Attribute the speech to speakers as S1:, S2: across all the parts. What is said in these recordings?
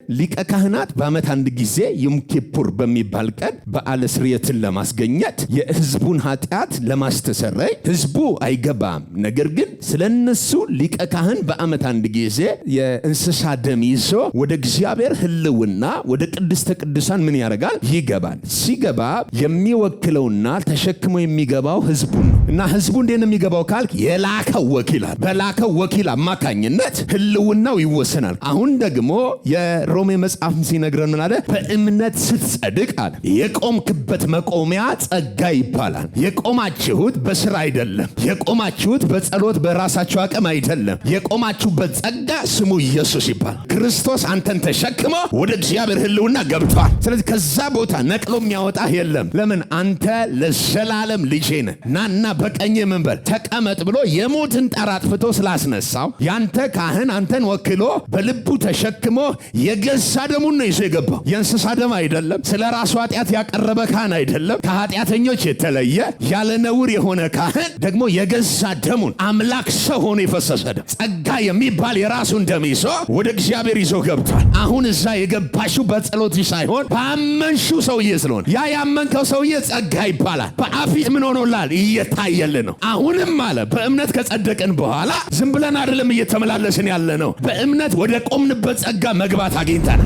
S1: ሊቀ ካህናት በአመት አንድ ጊዜ ዮም ኪፑር በሚባል ቀን በዓለ ስርየትን ለማስገኘት የህዝቡን ኃጢአት ለማስተሰረይ ህዝቡ አይገባም። ነገር ግን ስለነሱ ሊቀ ካህን በአመት አንድ ጊዜ የእንስሳ ደም ይዞ ወደ እግዚአብሔር ህልውና ወደ ቅድስተ ቅዱሳን ምን ያደርጋል? ይገባል። ሲገባ የሚወክለውና ተሸክሞ የሚገባው ህዝቡን ነው። እና ህዝቡ እንዴት ነው የሚገባው ካልክ የላከው ወኪል አለ። በላከው ወኪል አማካኝነት ህልውናው ይወሰናል። አሁን ደግሞ የሮሜ መጽሐፍ ሲነግረን ምን አለ? በእምነት ስትጸድቅ አለ የቆምክበት መቆሚያ ጸጋ ይባላል። የቆማችሁት በስራ አይደለም። የቆማችሁት በጸሎት በራሳችሁ አቅም አይደለም። የቆማችሁበት ጸጋ ስሙ ኢየሱስ ይባላል። ክርስቶስ አንተን ተሸክሞ ወደ እግዚአብሔር ህልውና ገብቷል። ስለዚህ ከዛ ቦታ ነቅሎ የሚያወጣህ የለም። ለምን? አንተ ለዘላለም ልጄ ነህ፣ ናና በቀኝ ምን በል ተቀመጥ ብሎ የሞትን ጣር አጥፍቶ ስላስነሳው ያንተ ካህን አንተን ወክሎ በልቡ ተሸክሞ የገዛ ደሙን ነው ይዞ የገባው። የእንስሳ ደም አይደለም። ስለ ራሱ ኃጢአት ያቀረበ ካህን አይደለም። ከኃጢአተኞች የተለየ ያለ ነውር የሆነ ካህን ደግሞ የገዛ ደሙን አምላክ ሰው ሆኖ የፈሰሰ ደም ጸጋ የሚባል የራሱን ደም ይዞ ወደ እግዚአብሔር ይዞ ገብቷል። አሁን እዛ የገባሽው በጸሎት ሳይሆን ባመንሽው ሰውዬ ስለሆነ ያ ያመንከው ሰውዬ ጸጋ ይባላል። በአፊት ምን ሆኖላል? እየታየልን ነው። አሁንም አለ በእምነት ከጸደቅን በኋላ ዝም ብለን አይደለም እየተመላለስን ያለ ነው። በእምነት ወደ ቆምንበት ጸጋ መግባት አግኝተናል።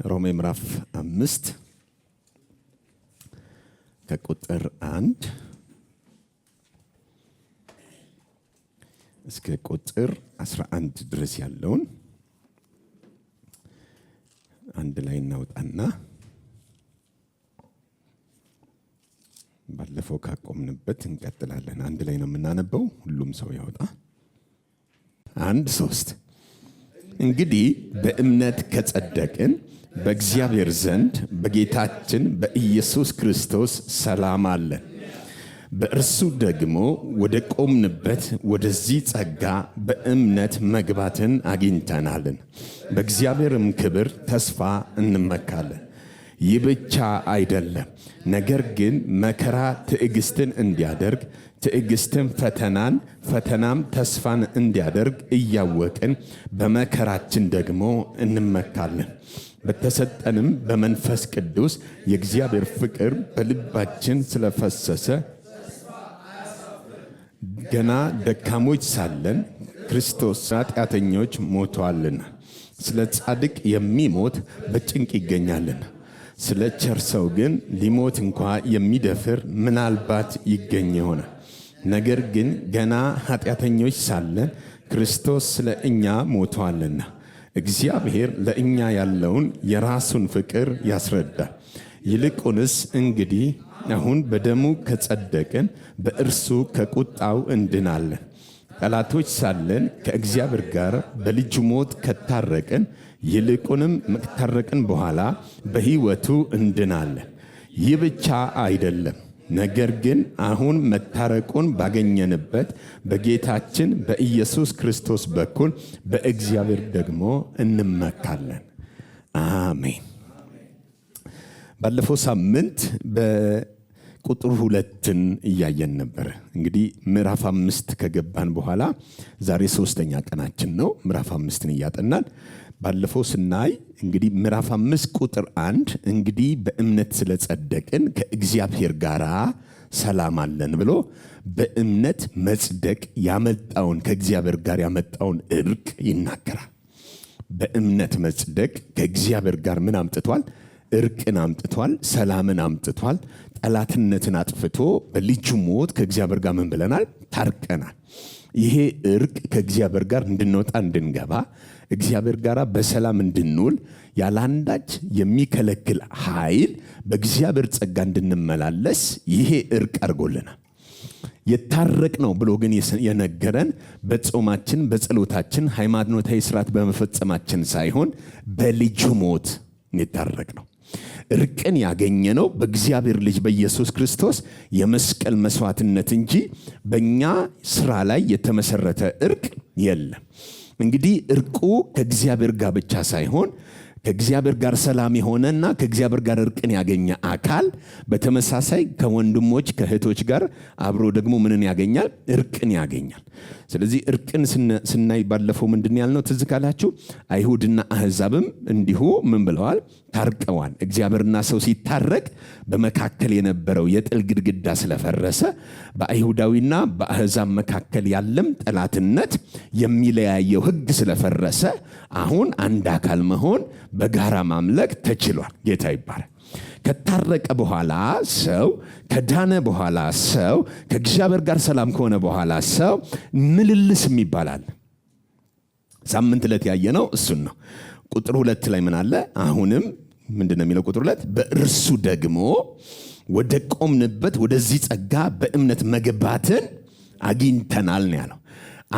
S1: ሮሜ ምዕራፍ 5 ከቁጥር 1 እስከ ቁጥር 11 ድረስ ያለውን አንድ ላይ እናውጣና ባለፈው ካቆምንበት እንቀጥላለን። አንድ ላይ ነው የምናነበው። ሁሉም ሰው ያወጣ። 1 3 እንግዲህ በእምነት ከጸደቅን በእግዚአብሔር ዘንድ በጌታችን በኢየሱስ ክርስቶስ ሰላም አለን። በእርሱ ደግሞ ወደ ቆምንበት ወደዚህ ጸጋ በእምነት መግባትን አግኝተናልን። በእግዚአብሔርም ክብር ተስፋ እንመካለን። ይህ ብቻ አይደለም፣ ነገር ግን መከራ ትዕግስትን እንዲያደርግ፣ ትዕግስትም ፈተናን፣ ፈተናም ተስፋን እንዲያደርግ እያወቅን በመከራችን ደግሞ እንመካለን። በተሰጠንም በመንፈስ ቅዱስ የእግዚአብሔር ፍቅር በልባችን ስለፈሰሰ ገና ደካሞች ሳለን ክርስቶስ ኃጢአተኞች ሞቷልና፣ ስለ ጻድቅ የሚሞት በጭንቅ ይገኛልና፣ ስለ ቸር ሰው ግን ሊሞት እንኳ የሚደፍር ምናልባት ይገኝ ይሆናል። ነገር ግን ገና ኃጢአተኞች ሳለን ክርስቶስ ስለ እኛ ሞቷልና፣ እግዚአብሔር ለእኛ ያለውን የራሱን ፍቅር ያስረዳል። ይልቁንስ እንግዲህ አሁን በደሙ ከጸደቅን በእርሱ ከቁጣው እንድናለን። ጠላቶች ሳለን ከእግዚአብሔር ጋር በልጁ ሞት ከታረቅን፣ ይልቁንም ከታረቅን በኋላ በሕይወቱ እንድናለን። ይህ ብቻ አይደለም፣ ነገር ግን አሁን መታረቁን ባገኘንበት በጌታችን በኢየሱስ ክርስቶስ በኩል በእግዚአብሔር ደግሞ እንመካለን። አሜን። ባለፈው ሳምንት በቁጥር 2 እያየን ነበር። እንግዲህ ምዕራፍ 5 ከገባን በኋላ ዛሬ 3ኛ ቀናችን ነው። ምዕራፍ 5ን እያጠናን ባለፈው ስናይ እንግዲህ ምዕራፍ 5 ቁጥር 1 እንግዲህ በእምነት ስለጸደቅን ከእግዚአብሔር ጋር ሰላም አለን ብሎ በእምነት መጽደቅ ያመጣውን ከእግዚአብሔር ጋር ያመጣውን እርቅ ይናገራል። በእምነት መጽደቅ ከእግዚአብሔር ጋር ምን አምጥቷል? እርቅን አምጥቷል። ሰላምን አምጥቷል። ጠላትነትን አጥፍቶ በልጁ ሞት ከእግዚአብሔር ጋር ምን ብለናል? ታርቀናል። ይሄ እርቅ ከእግዚአብሔር ጋር እንድንወጣ እንድንገባ፣ እግዚአብሔር ጋር በሰላም እንድንውል ያላንዳች የሚከለክል ኃይል በእግዚአብሔር ጸጋ እንድንመላለስ ይሄ እርቅ አድርጎልናል። የታረቅ ነው ብሎ ግን የነገረን በጾማችን በጸሎታችን ሃይማኖታዊ ስርዓት በመፈጸማችን ሳይሆን በልጁ ሞት የታረቅ ነው። እርቅን ያገኘነው በእግዚአብሔር ልጅ በኢየሱስ ክርስቶስ የመስቀል መስዋዕትነት እንጂ በእኛ ስራ ላይ የተመሰረተ እርቅ የለም። እንግዲህ እርቁ ከእግዚአብሔር ጋር ብቻ ሳይሆን ከእግዚአብሔር ጋር ሰላም የሆነና ከእግዚአብሔር ጋር እርቅን ያገኘ አካል በተመሳሳይ ከወንድሞች ከእህቶች ጋር አብሮ ደግሞ ምንን ያገኛል? እርቅን ያገኛል። ስለዚህ እርቅን ስናይ ባለፈው ምንድን ያልነው ትዝ ካላችሁ? አይሁድና አህዛብም እንዲሁ ምን ብለዋል? ታርቀዋል። እግዚአብሔርና ሰው ሲታረቅ በመካከል የነበረው የጥል ግድግዳ ስለፈረሰ በአይሁዳዊና በአህዛብ መካከል ያለም ጠላትነት የሚለያየው ሕግ ስለፈረሰ አሁን አንድ አካል መሆን በጋራ ማምለክ ተችሏል። ጌታ ይባረክ። ከታረቀ በኋላ ሰው ከዳነ በኋላ ሰው ከእግዚአብሔር ጋር ሰላም ከሆነ በኋላ ሰው ምልልስ ይባላል። ሳምንት ዕለት ያየነው እሱን ነው። ቁጥር 2 ላይ ምን አለ? አሁንም ምንድነው የሚለው? ቁጥር 2 በእርሱ ደግሞ ወደ ቆምንበት ወደዚህ ጸጋ በእምነት መግባትን አግኝተናል ነው ያለው።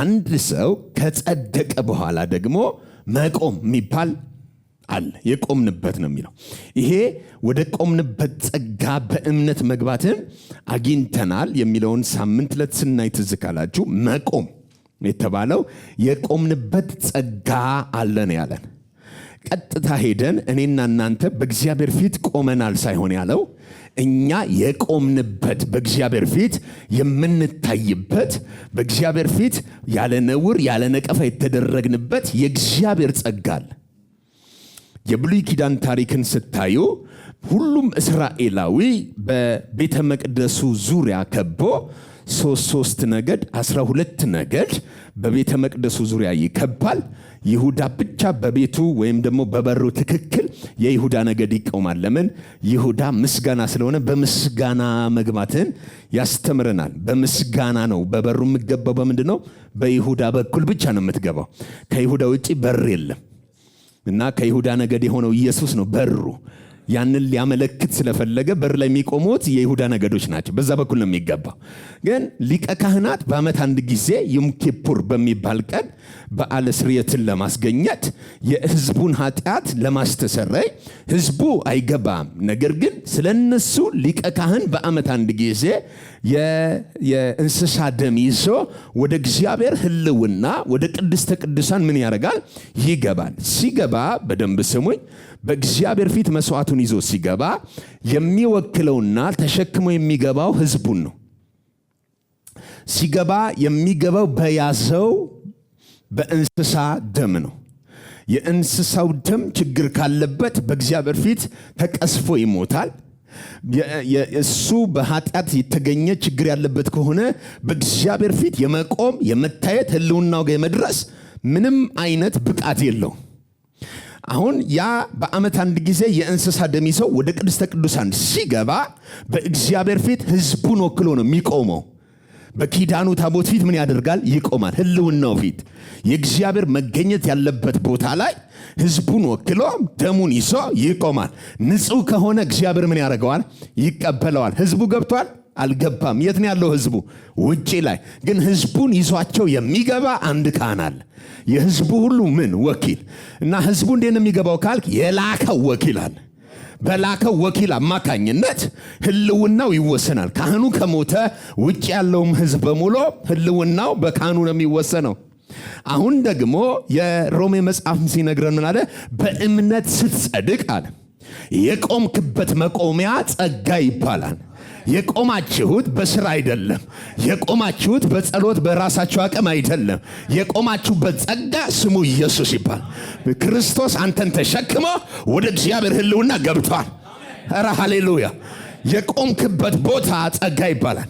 S1: አንድ ሰው ከጸደቀ በኋላ ደግሞ መቆም የሚባል አለ። የቆምንበት ነው የሚለው። ይሄ ወደ ቆምንበት ጸጋ በእምነት መግባትን አግኝተናል የሚለውን ሳምንት ዕለት ስናይ ትዝ ካላችሁ መቆም የተባለው የቆምንበት ጸጋ አለ ነው ያለን። ቀጥታ ሄደን እኔና እናንተ በእግዚአብሔር ፊት ቆመናል ሳይሆን ያለው እኛ የቆምንበት በእግዚአብሔር ፊት የምንታይበት በእግዚአብሔር ፊት ያለ ነውር ያለ ነቀፋ የተደረግንበት የእግዚአብሔር ጸጋ አለ። የብሉይ ኪዳን ታሪክን ስታዩ ሁሉም እስራኤላዊ በቤተ መቅደሱ ዙሪያ ከቦ 3 ነገድ 12 ነገድ በቤተ መቅደሱ ዙሪያ ይከባል። ይሁዳ ብቻ በቤቱ ወይም ደግሞ በበሩ ትክክል የይሁዳ ነገድ ይቆማል። ለምን? ይሁዳ ምስጋና ስለሆነ በምስጋና መግባትን ያስተምረናል። በምስጋና ነው በበሩ የምትገባው። በምንድነው? በይሁዳ በኩል ብቻ ነው የምትገባው። ከይሁዳ ውጪ በር የለም እና ከይሁዳ ነገድ የሆነው ኢየሱስ ነው በሩ። ያንን ሊያመለክት ስለፈለገ በር ላይ የሚቆሙት የይሁዳ ነገዶች ናቸው። በዛ በኩል ነው የሚገባው። ግን ሊቀ ካህናት በዓመት አንድ ጊዜ ዮም ኪፑር በሚባል ቀን በዓለ ስርየትን ለማስገኘት የሕዝቡን ኃጢአት ለማስተሰረይ ሕዝቡ አይገባም። ነገር ግን ስለነሱ ሊቀ ካህን በዓመት አንድ ጊዜ የእንስሳ ደም ይዞ ወደ እግዚአብሔር ሕልውና ወደ ቅድስተ ቅዱሳን ምን ያደርጋል? ይገባል። ሲገባ በደንብ ስሙኝ። በእግዚአብሔር ፊት መስዋዕቱን ይዞ ሲገባ የሚወክለውና ተሸክሞ የሚገባው ሕዝቡን ነው። ሲገባ የሚገባው በያዘው በእንስሳ ደም ነው። የእንስሳው ደም ችግር ካለበት በእግዚአብሔር ፊት ተቀስፎ ይሞታል። እሱ በኃጢአት የተገኘ ችግር ያለበት ከሆነ በእግዚአብሔር ፊት የመቆም የመታየት ሕልውናው ጋር የመድረስ ምንም አይነት ብቃት የለው። አሁን ያ በዓመት አንድ ጊዜ የእንስሳ ደም ይዘው ወደ ቅድስተ ቅዱሳን ሲገባ በእግዚአብሔር ፊት ሕዝቡን ወክሎ ነው የሚቆመው። በኪዳኑ ታቦት ፊት ምን ያደርጋል? ይቆማል። ሕልውናው ፊት የእግዚአብሔር መገኘት ያለበት ቦታ ላይ ሕዝቡን ወክሎ ደሙን ይዞ ይቆማል። ንጹህ ከሆነ እግዚአብሔር ምን ያደርገዋል? ይቀበለዋል። ሕዝቡ ገብቷል? አልገባም። የት ነው ያለው ሕዝቡ? ውጪ ላይ። ግን ሕዝቡን ይዟቸው የሚገባ አንድ ካህን አለ። የሕዝቡ ሁሉ ምን ወኪል እና ሕዝቡ እንዴት ነው የሚገባው ካልክ የላከው ወኪል አለ። በላከው ወኪል አማካኝነት ሕልውናው ይወሰናል። ካህኑ ከሞተ ውጭ ያለውም ሕዝብ በሙሉ ሕልውናው በካህኑ ነው የሚወሰነው። አሁን ደግሞ የሮሜ መጽሐፍ ሲነግረን ምን አለ? በእምነት ስትጸድቅ አለ የቆምክበት መቆሚያ ጸጋ ይባላል። የቆማችሁት በስራ አይደለም። የቆማችሁት በጸሎት በራሳችሁ አቅም አይደለም። የቆማችሁበት ጸጋ ስሙ ኢየሱስ ይባላል። ክርስቶስ አንተን ተሸክሞ ወደ እግዚአብሔር ሕልውና ገብቷል። ኧረ ሃሌሉያ! የቆምክበት ቦታ ጸጋ ይባላል።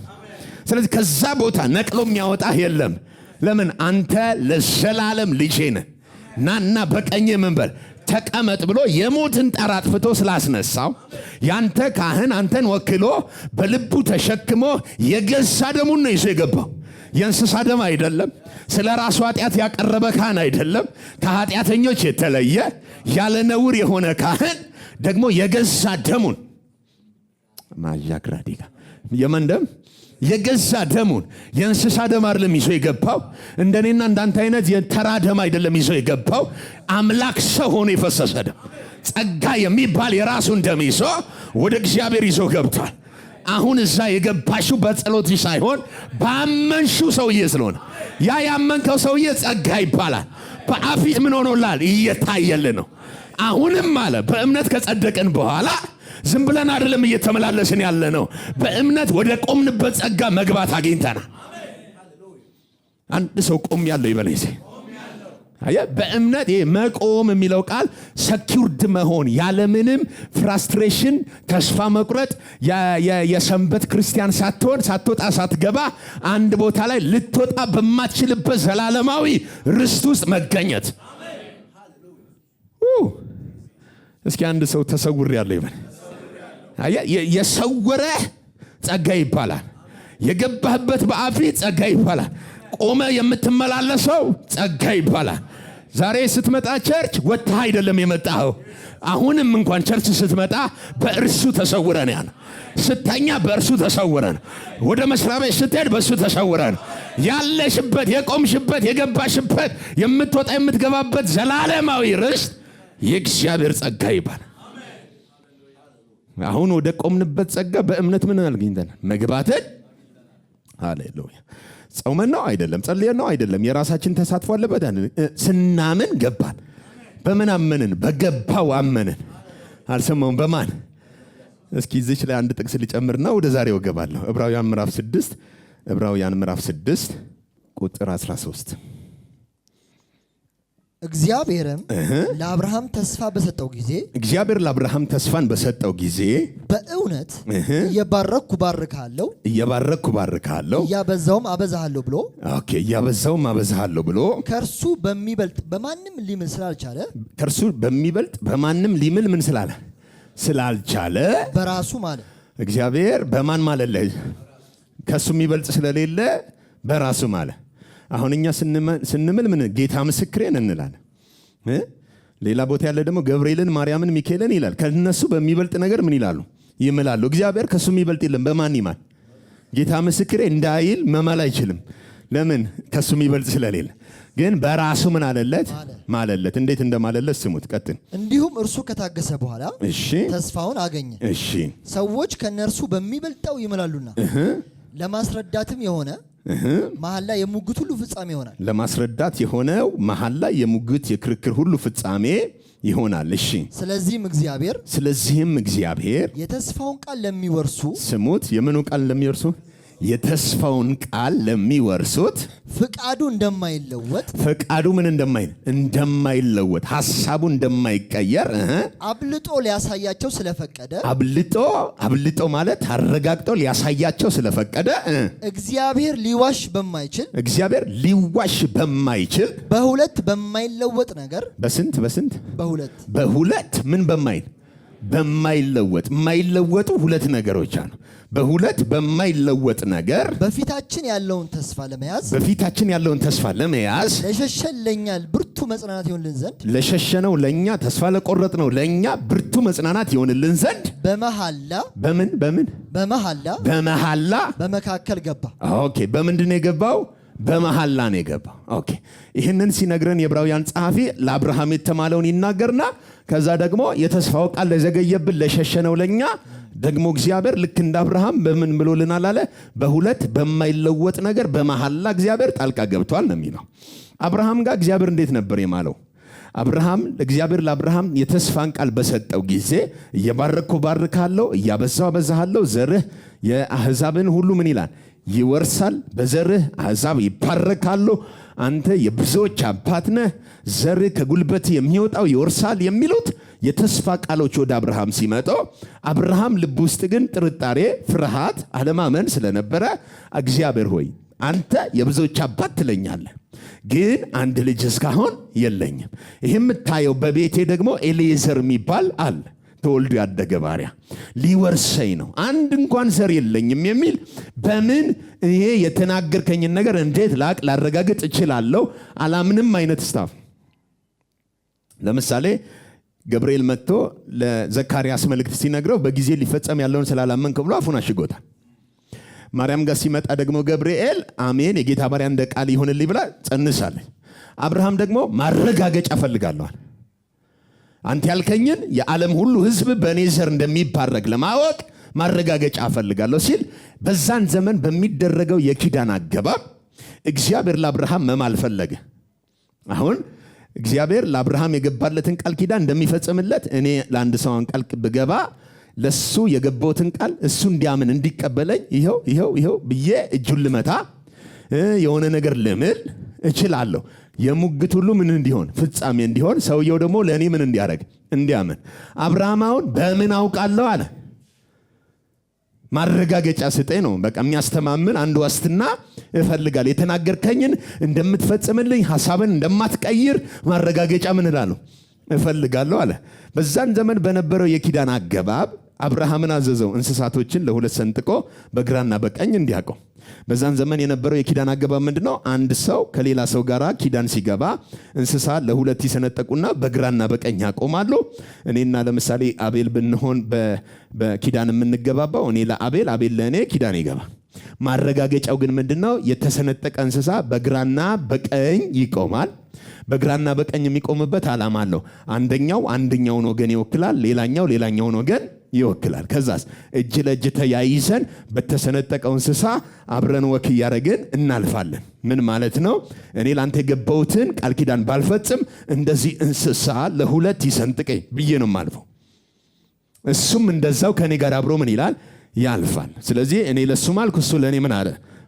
S1: ስለዚህ ከዛ ቦታ ነቅሎ የሚያወጣህ የለም። ለምን? አንተ ለዘላለም ልጄ ነህ። ናና በቀኜ ምን በል ተቀመጥ ብሎ የሞትን ጣር አጥፍቶ ስላስነሳው ያንተ ካህን አንተን ወክሎ በልቡ ተሸክሞ የገዛ ደሙን ነው ይዞ የገባው። የእንስሳ ደም አይደለም። ስለ ራሱ ኃጢአት ያቀረበ ካህን አይደለም። ከኃጢአተኞች የተለየ ያለ ነውር የሆነ ካህን ደግሞ የገዛ ደሙን ማያግራዲጋ የማን ደም? የገዛ ደሙን። የእንስሳ ደም አይደለም ይዞ የገባው። እንደኔና እንዳንተ አይነት የተራ ደም አይደለም ይዞ የገባው። አምላክ ሰው ሆኖ የፈሰሰ ደም፣ ጸጋ የሚባል የራሱን ደም ይዞ ወደ እግዚአብሔር ይዞ ገብቷል። አሁን እዛ የገባሽው በጸሎት ሳይሆን ባመንሽው ሰውዬ ስለሆነ ያ ያመንከው ሰውዬ ጸጋ ይባላል። በአፊት ምን ሆኖላል? እየታየል ነው። አሁንም አለ በእምነት ከጸደቀን በኋላ ዝም ብለን አይደለም እየተመላለስን ያለ ነው። በእምነት ወደ ቆምንበት ጸጋ መግባት አግኝተናል። አንድ ሰው ቆም ያለው ይበለኝ። በእምነት መቆም የሚለው ቃል ሰኪውርድ መሆን፣ ያለምንም ፍራስትሬሽን ተስፋ መቁረጥ፣ የሰንበት ክርስቲያን ሳትወጣ ሳትገባ አንድ ቦታ ላይ ልትወጣ በማትችልበት ዘላለማዊ ርስት ውስጥ መገኘት። እስኪ አንድ ሰው ተሰውር ያለው ይበል። የሰወረ ጸጋ ይባላል። የገባህበት በአፊት ጸጋ ይባላል። ቆመ የምትመላለሰው ጸጋ ይባላል። ዛሬ ስትመጣ ቸርች ወጥተህ አይደለም የመጣኸው። አሁንም እንኳን ቸርች ስትመጣ በእርሱ ተሰውረን ያለ፣ ስተኛ በእርሱ ተሰውረን፣ ወደ መስሪያ ቤት ስትሄድ በእሱ ተሰውረን፣ ያለሽበት የቆምሽበት የገባሽበት የምትወጣ የምትገባበት ዘላለማዊ ርስት የእግዚአብሔር ጸጋ ይባላል። አሁን ወደ ቆምንበት ጸጋ በእምነት ምን አልገኝተን መግባትን። ሃሌሉያ። ጾመን ነው አይደለም፣ ጸልየን ነው አይደለም፣ የራሳችን ተሳትፎ አለበት። ስናምን ገባን። በምን አመንን? በገባው አመንን። አልሰማውም በማን? እስኪ እዚች ላይ አንድ ጥቅስ ሊጨምርና ወደ ዛሬው እገባለሁ። ዕብራውያን ምዕራፍ 6 ቁጥር 13
S2: እግዚአብሔርም ለአብርሃም ተስፋ በሰጠው ጊዜ በእውነት እየባረኩ ባርካለሁ እያበዛውም አበዛሃለሁ ብሎ ከእርሱ በሚበልጥ በማንም ሊምል ምን ስላልቻለ በራሱ ማለ።
S1: እግዚአብሔር በማን ማለለ? ከሱ የሚበልጥ ስለሌለ በራሱ ማለ። አሁን እኛ ስንምል ምን ጌታ ምስክሬን እንላለን። ሌላ ቦታ ያለ ደግሞ ገብርኤልን፣ ማርያምን፣ ሚካኤልን ይላል። ከነሱ በሚበልጥ ነገር ምን ይላሉ? ይምላሉ። እግዚአብሔር ከሱ የሚበልጥ የለም። በማን ይማል? ጌታ ምስክሬ እንዳይል መማል አይችልም። ለምን? ከሱ የሚበልጥ ስለሌለ። ግን በራሱ ምን አለለት? ማለለት። እንዴት እንደማለለት ስሙት። ቀጥል።
S2: እንዲሁም እርሱ ከታገሰ በኋላ ተስፋውን አገኘ። ሰዎች ከነርሱ በሚበልጠው ይምላሉና ለማስረዳትም የሆነ መሐላ የሙግት ሁሉ ፍጻሜ ይሆናል።
S1: ለማስረዳት የሆነው መሐላ የሙግት የክርክር ሁሉ ፍጻሜ ይሆናል። እሺ። ስለዚህም እግዚአብሔር
S2: የተስፋውን ቃል ለሚወርሱ
S1: ስሙት። የምኑ ቃል ለሚወርሱ? የተስፋውን ቃል ለሚወርሱት
S2: ፍቃዱ
S1: ምን እንደማይለወጥ ሐሳቡ እንደማይቀየር
S2: አብልጦ ሊያሳያቸው ስለፈቀደ
S1: አብልጦ ማለት አረጋግጦ ሊያሳያቸው ስለፈቀደ
S2: እግዚአብሔር ሊዋሽ በማይችል በሁለት በማይለወጥ ነገር
S1: በሁለት ምን በማይለወጥ የማይለወጡ ሁለት ነገሮች አሉ። በሁለት በማይለወጥ ነገር
S2: በፊታችን ያለውን ተስፋ ለመያዝ
S1: ለሸሸነው ለኛ ተስፋ ለቆረጥነው ለኛ ብርቱ መጽናናት ይሆንልን ዘንድ በመሐላ
S2: በመካከል ገባ።
S1: ኦኬ። በምንድን ነው የገባው? በመሐላ ነው የገባው። ኦኬ። ይህንን ሲነግረን የዕብራውያን ጸሐፊ ለአብርሃም የተማለውን ይናገርና ከዛ ደግሞ የተስፋው ቃል ለዘገየብን ለሸሸነው ለኛ ደግሞ እግዚአብሔር ልክ እንደ አብርሃም በምን ብሎልናል አለ? በሁለት በማይለወጥ ነገር በመሐላ እግዚአብሔር ጣልቃ ገብቷል ነው የሚለው። አብርሃም ጋር እግዚአብሔር እንዴት ነበር የማለው? ለአብርሃም የተስፋን ቃል በሰጠው ጊዜ እየባረኩ ባርካለሁ፣ እያበዛው አበዛሃለሁ፣ ዘርህ የአሕዛብን ሁሉ ምን ይላል? ይወርሳል፣ በዘርህ አሕዛብ ይባረካሉ፣ አንተ የብዙዎች አባት ነህ፣ ዘርህ ከጉልበት የሚወጣው ይወርሳል የሚሉት የተስፋ ቃሎች ወደ አብርሃም ሲመጡ አብርሃም ልብ ውስጥ ግን ጥርጣሬ፣ ፍርሃት፣ አለማመን ስለነበረ እግዚአብሔር ሆይ አንተ የብዙዎች አባት ትለኛለህ፣ ግን አንድ ልጅ እስካሁን የለኝም። ይህ የምታየው በቤቴ ደግሞ ኤሌዘር የሚባል አለ፣ ተወልዶ ያደገ ባሪያ ሊወርሰኝ ነው፣ አንድ እንኳን ዘር የለኝም የሚል በምን ይሄ የተናገርከኝን ነገር እንዴት ላረጋግጥ እችላለሁ? አላምንም አይነት ስታፍ። ለምሳሌ ገብርኤል መጥቶ ለዘካርያስ መልእክት ሲነግረው በጊዜ ሊፈጸም ያለውን ስላላመንክ ብሎ አፉን አሽጎታል። ማርያም ጋር ሲመጣ ደግሞ ገብርኤል አሜን የጌታ ባሪያ እንደ ቃል ይሁንልኝ ብላ ጸንሳለች። አብርሃም ደግሞ ማረጋገጫ ፈልጋለዋል። አንተ ያልከኝን የዓለም ሁሉ ሕዝብ በእኔ ዘር እንደሚባረክ ለማወቅ ማረጋገጫ ፈልጋለሁ ሲል በዛን ዘመን በሚደረገው የኪዳን አገባብ እግዚአብሔር ለአብርሃም መማል ፈለገ። አሁን እግዚአብሔር ለአብርሃም የገባለትን ቃል ኪዳን እንደሚፈጽምለት እኔ ለአንድ ሰው ቃል ብገባ ለሱ የገባውትን ቃል እሱ እንዲያምን እንዲቀበለኝ ይሄው ብዬ እጁን ልመታ የሆነ ነገር ልምል እችላለሁ። የሙግት ሁሉ ምን እንዲሆን ፍጻሜ እንዲሆን ሰውየው ደግሞ ለእኔ ምን እንዲያደርግ እንዲያምን። አብርሃም አሁን በምን አውቃለሁ አለ። ማረጋገጫ ስጠኝ ነው። በቃ የሚያስተማምን አንድ ዋስትና እፈልጋለሁ። የተናገርከኝን እንደምትፈጽምልኝ ሐሳብን እንደማትቀይር ማረጋገጫ ምን እላለሁ እፈልጋለሁ አለ። በዛን ዘመን በነበረው የኪዳን አገባብ አብርሃምን አዘዘው እንስሳቶችን ለሁለት ሰንጥቆ በግራና በቀኝ እንዲያቆም። በዛን ዘመን የነበረው የኪዳን አገባብ ምንድነው? አንድ ሰው ከሌላ ሰው ጋር ኪዳን ሲገባ እንስሳ ለሁለት ይሰነጠቁና በግራና በቀኝ ያቆማሉ። እኔና ለምሳሌ አቤል ብንሆን በኪዳን የምንገባባው እኔ ለአቤል፣ አቤል ለእኔ ኪዳን ይገባ። ማረጋገጫው ግን ምንድነው? የተሰነጠቀ እንስሳ በግራና በቀኝ ይቆማል። በግራና በቀኝ የሚቆምበት ዓላማ አለው። አንደኛውን ወገን ይወክላል፣ ሌላኛውን ወገን ይወክላል። ከዛስ እጅ ለእጅ ተያይዘን በተሰነጠቀው እንስሳ አብረን ወክ እያደረግን እናልፋለን። ምን ማለት ነው? እኔ ላንተ የገባሁትን ቃል ኪዳን ባልፈጽም እንደዚህ እንስሳ ለሁለት ይሰንጥቀኝ ብዬ ነው የማልፈው። እሱም እንደዛው ከኔ ጋር አብሮ ምን ይላል? ያልፋል። ስለዚህ እኔ ለሱ ማልኩ፣ እሱ ለኔ ምን አለ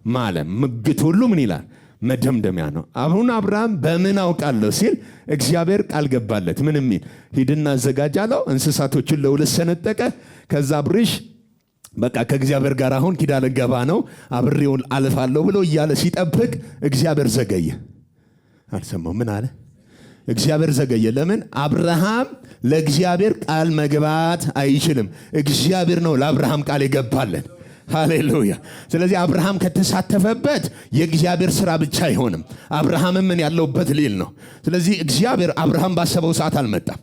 S1: ማለ። ምግት ሁሉ ምን ይላል? መደምደሚያ ነው። አሁን አብርሃም በምን አውቃለሁ ሲል እግዚአብሔር ቃል ገባለት። ምን የሚል? ሂድና አዘጋጃለሁ። እንስሳቶችን ለሁለት ሰነጠቀ። ከዛ ብርሽ በቃ ከእግዚአብሔር ጋር አሁን ኪዳን ገባ ነው አብሬውን አልፋለሁ ብሎ እያለ ሲጠብቅ እግዚአብሔር ዘገየ። አልሰማው? ምን አለ? እግዚአብሔር ዘገየ። ለምን? አብርሃም ለእግዚአብሔር ቃል መግባት አይችልም። እግዚአብሔር ነው ለአብርሃም ቃል የገባለን። ሃሌሉያ። ስለዚህ አብርሃም ከተሳተፈበት የእግዚአብሔር ስራ ብቻ አይሆንም። አብርሃምም ምን ያለውበት ሊል ነው። ስለዚህ እግዚአብሔር አብርሃም ባሰበው ሰዓት አልመጣም።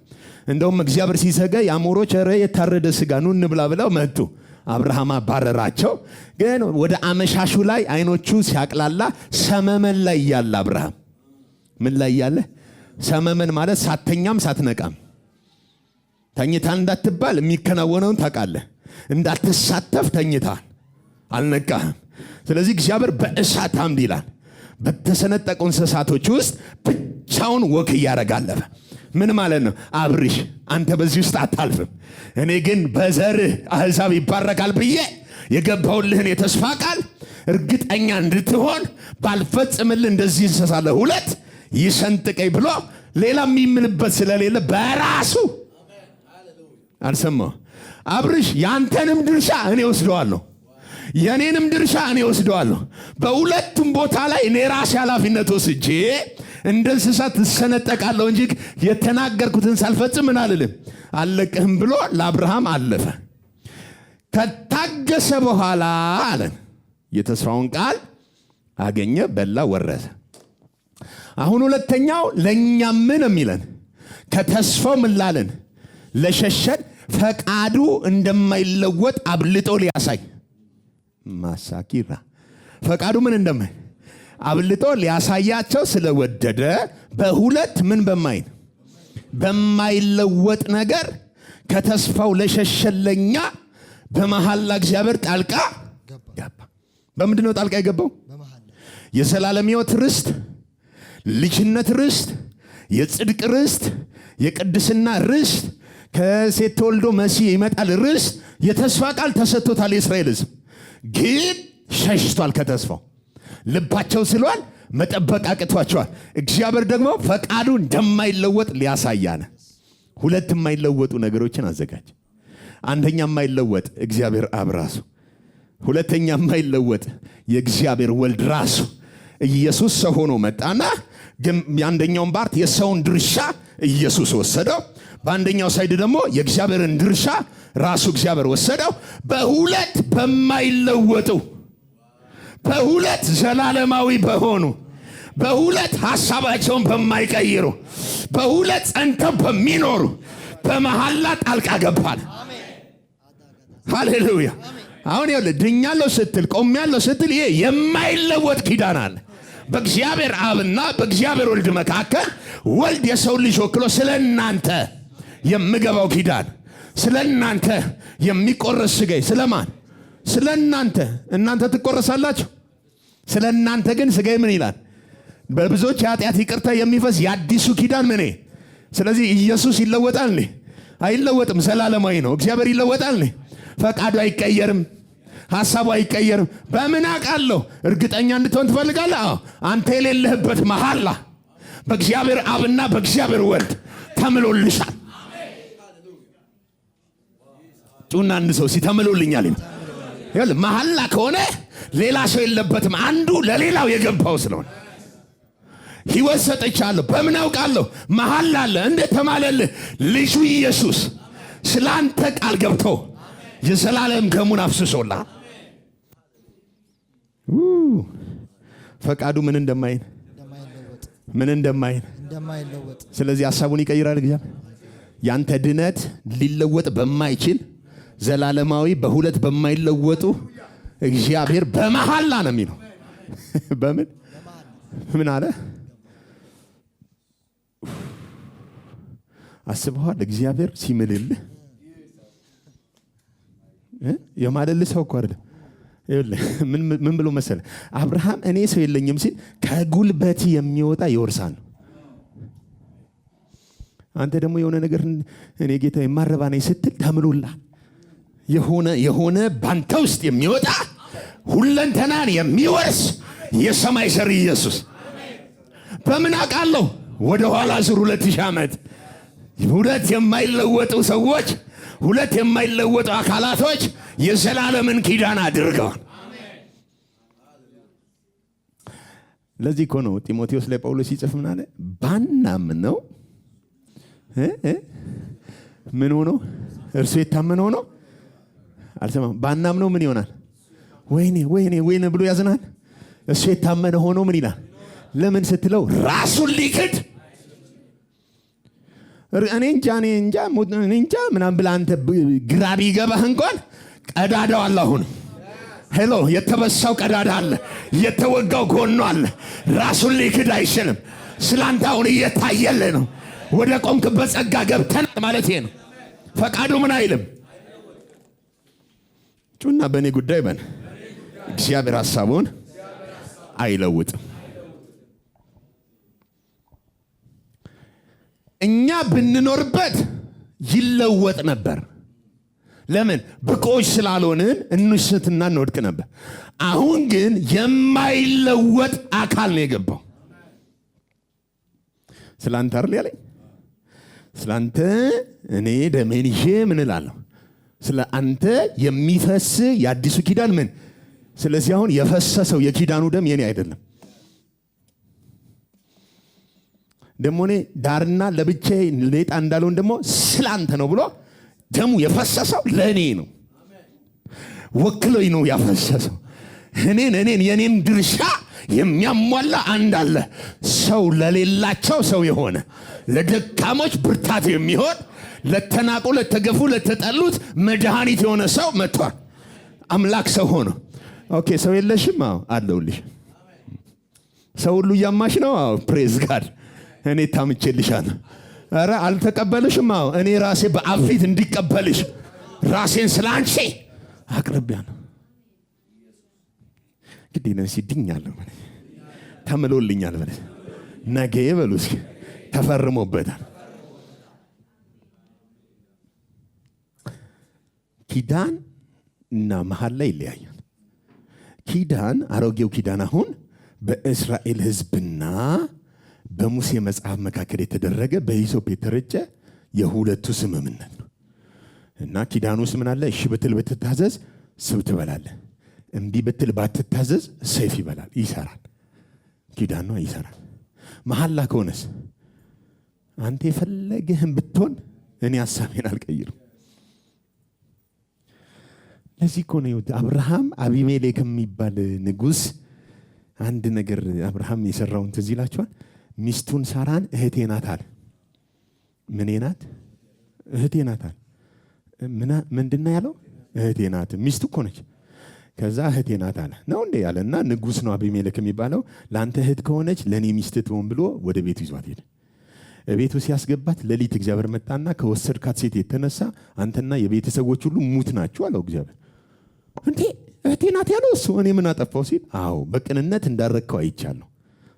S1: እንደውም እግዚአብሔር ሲዘገይ አሞሮች ኧረ የታረደ ስጋ ኑ እንብላ ብለው መጡ። አብርሃም አባረራቸው። ግን ወደ አመሻሹ ላይ አይኖቹ ሲያቅላላ ሰመመን ላይ ያለ አብርሃም ምን ላይ ያለ? ሰመመን ማለት ሳተኛም ሳትነቃም ተኝታል እንዳትባል የሚከናወነውን ታውቃለህ። እንዳትሳተፍ ተኝታል አልነቃህም። ስለዚህ እግዚአብሔር በእሳት አምድ ይላል በተሰነጠቁ እንስሳቶች ውስጥ ብቻውን ወክ እያረጋለፈ። ምን ማለት ነው? አብርሽ አንተ በዚህ ውስጥ አታልፍም፣ እኔ ግን በዘርህ አሕዛብ ይባረካል ብዬ የገባሁልህን የተስፋ ቃል እርግጠኛ እንድትሆን ባልፈጽምልህ እንደዚህ እንስሳ ለሁለት ይሰንጥቀኝ ብሎ ሌላ የሚምልበት ስለሌለ በራሱ አልሰማው። አብርሽ ያንተንም ድርሻ እኔ ወስደዋለሁ፣ የኔንም ድርሻ እኔ ወስደዋለሁ። በሁለቱም ቦታ ላይ እኔ ራሴ ኃላፊነት ወስጄ እንደ እንስሳ ትሰነጠቃለሁ እንጂ የተናገርኩትን ሳልፈጽም ምን አልልም አልለቅህም ብሎ ለአብርሃም አለፈ። ከታገሰ በኋላ አለን የተስፋውን ቃል አገኘ፣ በላ፣ ወረሰ። አሁን ሁለተኛው ለኛ ምን የሚለን? ከተስፋው ምን ላለን? ለሸሸን ፈቃዱ እንደማይለወጥ አብልጦ ሊያሳይ ማሳኪራ ፈቃዱ ምን እንደማይ አብልጦ ሊያሳያቸው ስለወደደ በሁለት ምን በማይለወጥ ነገር ከተስፋው ለሸሸለኛ በመሐላ እግዚአብሔር ጣልቃ ገባ። በምንድነው ጣልቃ የገባው? የዘላለም ሕይወት ርስት፣ ልጅነት ርስት፣ የጽድቅ ርስት፣ የቅድስና ርስት፣ ከሴት ተወልዶ መሲህ ይመጣል ርስት፣ የተስፋ ቃል ተሰጥቶታል። የእስራኤል ሕዝብ ግን ሸሽቷል ከተስፋው። ልባቸው ስሏል፣ መጠበቅ አቅቷቸዋል። እግዚአብሔር ደግሞ ፈቃዱ እንደማይለወጥ ሊያሳያነ ሁለት የማይለወጡ ነገሮችን አዘጋጅ። አንደኛ የማይለወጥ እግዚአብሔር አብ ራሱ፣ ሁለተኛ የማይለወጥ የእግዚአብሔር ወልድ ራሱ ኢየሱስ ሰው ሆኖ መጣና ግን የአንደኛውን ፓርት የሰውን ድርሻ ኢየሱስ ወሰደው። በአንደኛው ሳይድ ደግሞ የእግዚአብሔርን ድርሻ ራሱ እግዚአብሔር ወሰደው። በሁለት በማይለወጡ በሁለት ዘላለማዊ በሆኑ በሁለት ሐሳባቸውን በማይቀይሩ በሁለት ጸንተው በሚኖሩ በመሐላ ጣልቃ ገባል። ሃሌሉያ። አሁን ይኸውልህ ድኛለሁ ስትል ቆሜያለሁ ስትል ይሄ የማይለወጥ ኪዳን አለ በእግዚአብሔር አብና በእግዚአብሔር ወልድ መካከል። ወልድ የሰው ልጅ ወክሎ ስለናንተ የምገባው ኪዳን፣ ስለናንተ የሚቆረስ ስጋዬ። ስለማን? ስለናንተ። እናንተ ትቆረሳላችሁ። ስለናንተ ግን ስጋዬ ምን ይላል? በብዙዎች ኃጢአት ይቅርታ የሚፈስ የአዲሱ ኪዳን ምን? ስለዚህ ኢየሱስ ይለወጣል? አይለወጥም። ዘላለማዊ ነው። እግዚአብሔር ይለወጣል? ፈቃዱ አይቀየርም። ሐሳቡ አይቀየርም። በምን አውቃለሁ? እርግጠኛ እንድትሆን ትፈልጋለህ? አንተ የሌለህበት መሐላ በእግዚአብሔር አብና በእግዚአብሔር ወልድ ተምሎልሻል። ጩና አንድ ሰው ሲተምሎልኛል ይል መሐላ ከሆነ ሌላ ሰው የለበትም። አንዱ ለሌላው የገባው ስለሆነ ሕይወት ሰጥቻለሁ። በምን አውቃለሁ? መሐላ አለ። እንዴት ተማለልህ? ልጁ ኢየሱስ ስላንተ ቃል ገብቶ የዘላለም ደሙን አፍስሶልሃል። ፈቃዱ ምን እንደማይን
S2: እንደማይለወጥ
S1: ስለዚህ ሐሳቡን ይቀይራል። እግዚአብሔር ያንተ ድነት ሊለወጥ በማይችል ዘላለማዊ በሁለት በማይለወጡ እግዚአብሔር በመሐላ ነው የሚለው። በምን ምን አለ? አስበዋል? እግዚአብሔር ሲምልልህ የማለልህ ሰው እኮ አይደለም። ምን ብሎ መሰለ? አብርሃም እኔ ሰው የለኝም ሲል ከጉልበት የሚወጣ ይወርሳል። አንተ ደግሞ የሆነ ነገር እኔ ጌታ የማረባ ነኝ ስትል ተምሎልሃል። የሆነ ባንተ ውስጥ የሚወጣ ሁለንተናን የሚወርስ የሰማይ ዘር ኢየሱስ። በምን አውቃለሁ? ወደ ኋላ ዙር 2000 ዓመት ሁለት የማይለወጡ ሰዎች፣ ሁለት የማይለወጡ አካላቶች የዘላለምን ኪዳን አድርገዋል። ለዚህ እኮ ነው ጢሞቴዎስ ላይ ጳውሎስ ሲጽፍ ምን አለ? ባናምነው ምን ሆኖ እርሱ የታመነ ሆኖ አልሰማም። ባናምነው ምን ይሆናል? ወይኔ ብሎ ያዝናል። እሱ የታመነ ሆኖ ምን ይላል? ለምን ስትለው ራሱን ሊክድ እኔ እንጃ ምናምን ብለህ አንተ ግራ ቢገባህ እንኳን ቀዳዳው አለ። አሁን ሄሎ፣ የተበሳው ቀዳዳ አለ፣ የተወጋው ጎኑ አለ። ራሱን ሊክድ አይችልም። ስላንተ አሁን እየታየልህ ነው። ወደ ቆምክበት ጸጋ ገብተን ማለት ይሄ ነው። ፈቃዱ ምን አይልም። ጩና በእኔ ጉዳይ በን እግዚአብሔር ሐሳቡን አይለውጥም። እኛ ብንኖርበት ይለወጥ ነበር። ለምን? ብቆች ስላልሆንን እንስትና እንወድቅ ነበር። አሁን ግን የማይለወጥ አካል ነው የገባው። ስላንተ አይደል ያለኝ? ስላንተ እኔ ደሜን ይዤ ምን እላለሁ? ስለ አንተ የሚፈስ የአዲሱ ኪዳን ምን? ስለዚህ አሁን የፈሰሰው የኪዳኑ ደም የኔ አይደለም። ደሞ እኔ ዳርና ለብቻዬ ሌጣ እንዳልሆን ደግሞ ስላንተ ነው ብሎ ደሙ የፈሰሰው ለእኔ ነው። ወክሎኝ ነው ያፈሰሰው። እኔን የኔን ድርሻ የሚያሟላ አንድ አለ። ሰው ለሌላቸው ሰው የሆነ ለደካሞች ብርታት የሚሆን ለተናቁ፣ ለተገፉ፣ ለተጠሉት መድኃኒት የሆነ ሰው መጥቷል። አምላክ ሰው ሆኖ። ኦኬ፣ ሰው የለሽም? አዎ አለሁልሽ። ሰው ሁሉ እያማሽ ነው? አዎ ፕሬዝ ጋድ። እኔ ታምቼልሻለሁ። ኧረ አልተቀበልሽም? አዎ እኔ ራሴ በአብ ፊት እንዲቀበልሽ ራሴን ስላንቺ አቅርቤያለሁ። ግዴ ነው ሲድኛለሁ ማለት ተምሎልኛል ማለት ነገ በሉስ ተፈርሞበታል። ኪዳን እና መሐላ ይለያያል። ኪዳን አሮጌው ኪዳን አሁን በእስራኤል ሕዝብና በሙሴ መጽሐፍ መካከል የተደረገ በሂሶጵ የተረጨ የሁለቱ ስምምነት ነው። እና ኪዳኑ ውስጥ ምን አለ? እሺ ብትል ብትታዘዝ ስብ ትበላለህ፣ እምቢ ብትል ባትታዘዝ ሰይፍ ይበላል። ይሰራል። ኪዳኑ ይሰራል። መሐላ ከሆነስ አንተ የፈለገህን ብትሆን እኔ ሐሳቤን አልቀይርም። ለዚህ እኮ ነው አብርሃም አቢሜሌክ የሚባል ንጉሥ አንድ ነገር አብርሃም የሰራውን ትዝ ይላችኋል። ሚስቱን ሳራን እህቴ ናት አለ። ምኔ ናት? እህቴ ናት አለ። ምንድነው ያለው? እህቴ ናት። ሚስቱ እኮ ነች። ከዛ እህቴ ናት አለ ነው እንዴ ያለና ንጉሥ ነው አቢሜሌክ የሚባለው። ለአንተ እህት ከሆነች ለእኔ ሚስት ትሆን ብሎ ወደ ቤቱ ይዟት ሄደ። ቤቱ ሲያስገባት ሌሊት እግዚአብሔር መጣና ከወሰድካት ሴት የተነሳ አንተና የቤተሰቦች ሁሉ ሙት ናችሁ አለው እግዚአብሔር። እንዴ እህቴ ናት ያለው እሱ። እኔ ምን አጠፋው ሲል፣ አዎ በቅንነት እንዳረከው አይቻለሁ።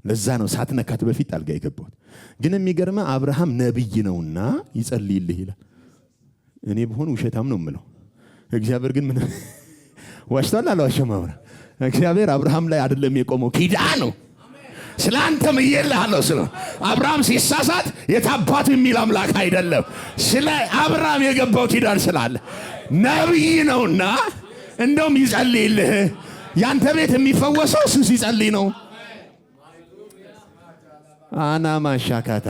S1: ለዛ ነው ሳትነካት በፊት ጣልቃ የገባሁት። ግን የሚገርመ አብርሃም ነብይ ነውና ይጸልይልህ ይላል። እኔ ብሆን ውሸታም ነው የምለው። እግዚአብሔር ግን ምን ዋሽቷል አልዋሸም? እግዚአብሔር አብርሃም ላይ አይደለም የቆመው፣ ኪዳን ነው። ስለ አንተም እየልሃለሁ። ስለ አብርሃም ሲሳሳት የታባቱ የሚል አምላክ አይደለም። ስለ አብርሃም የገባው ኪዳን ስላለ ነብይ ነውና እንደውም ይጸልይልህ። ያንተ ቤት የሚፈወሰው እሱ ሲጸልይ ነው። አና ማሻካታ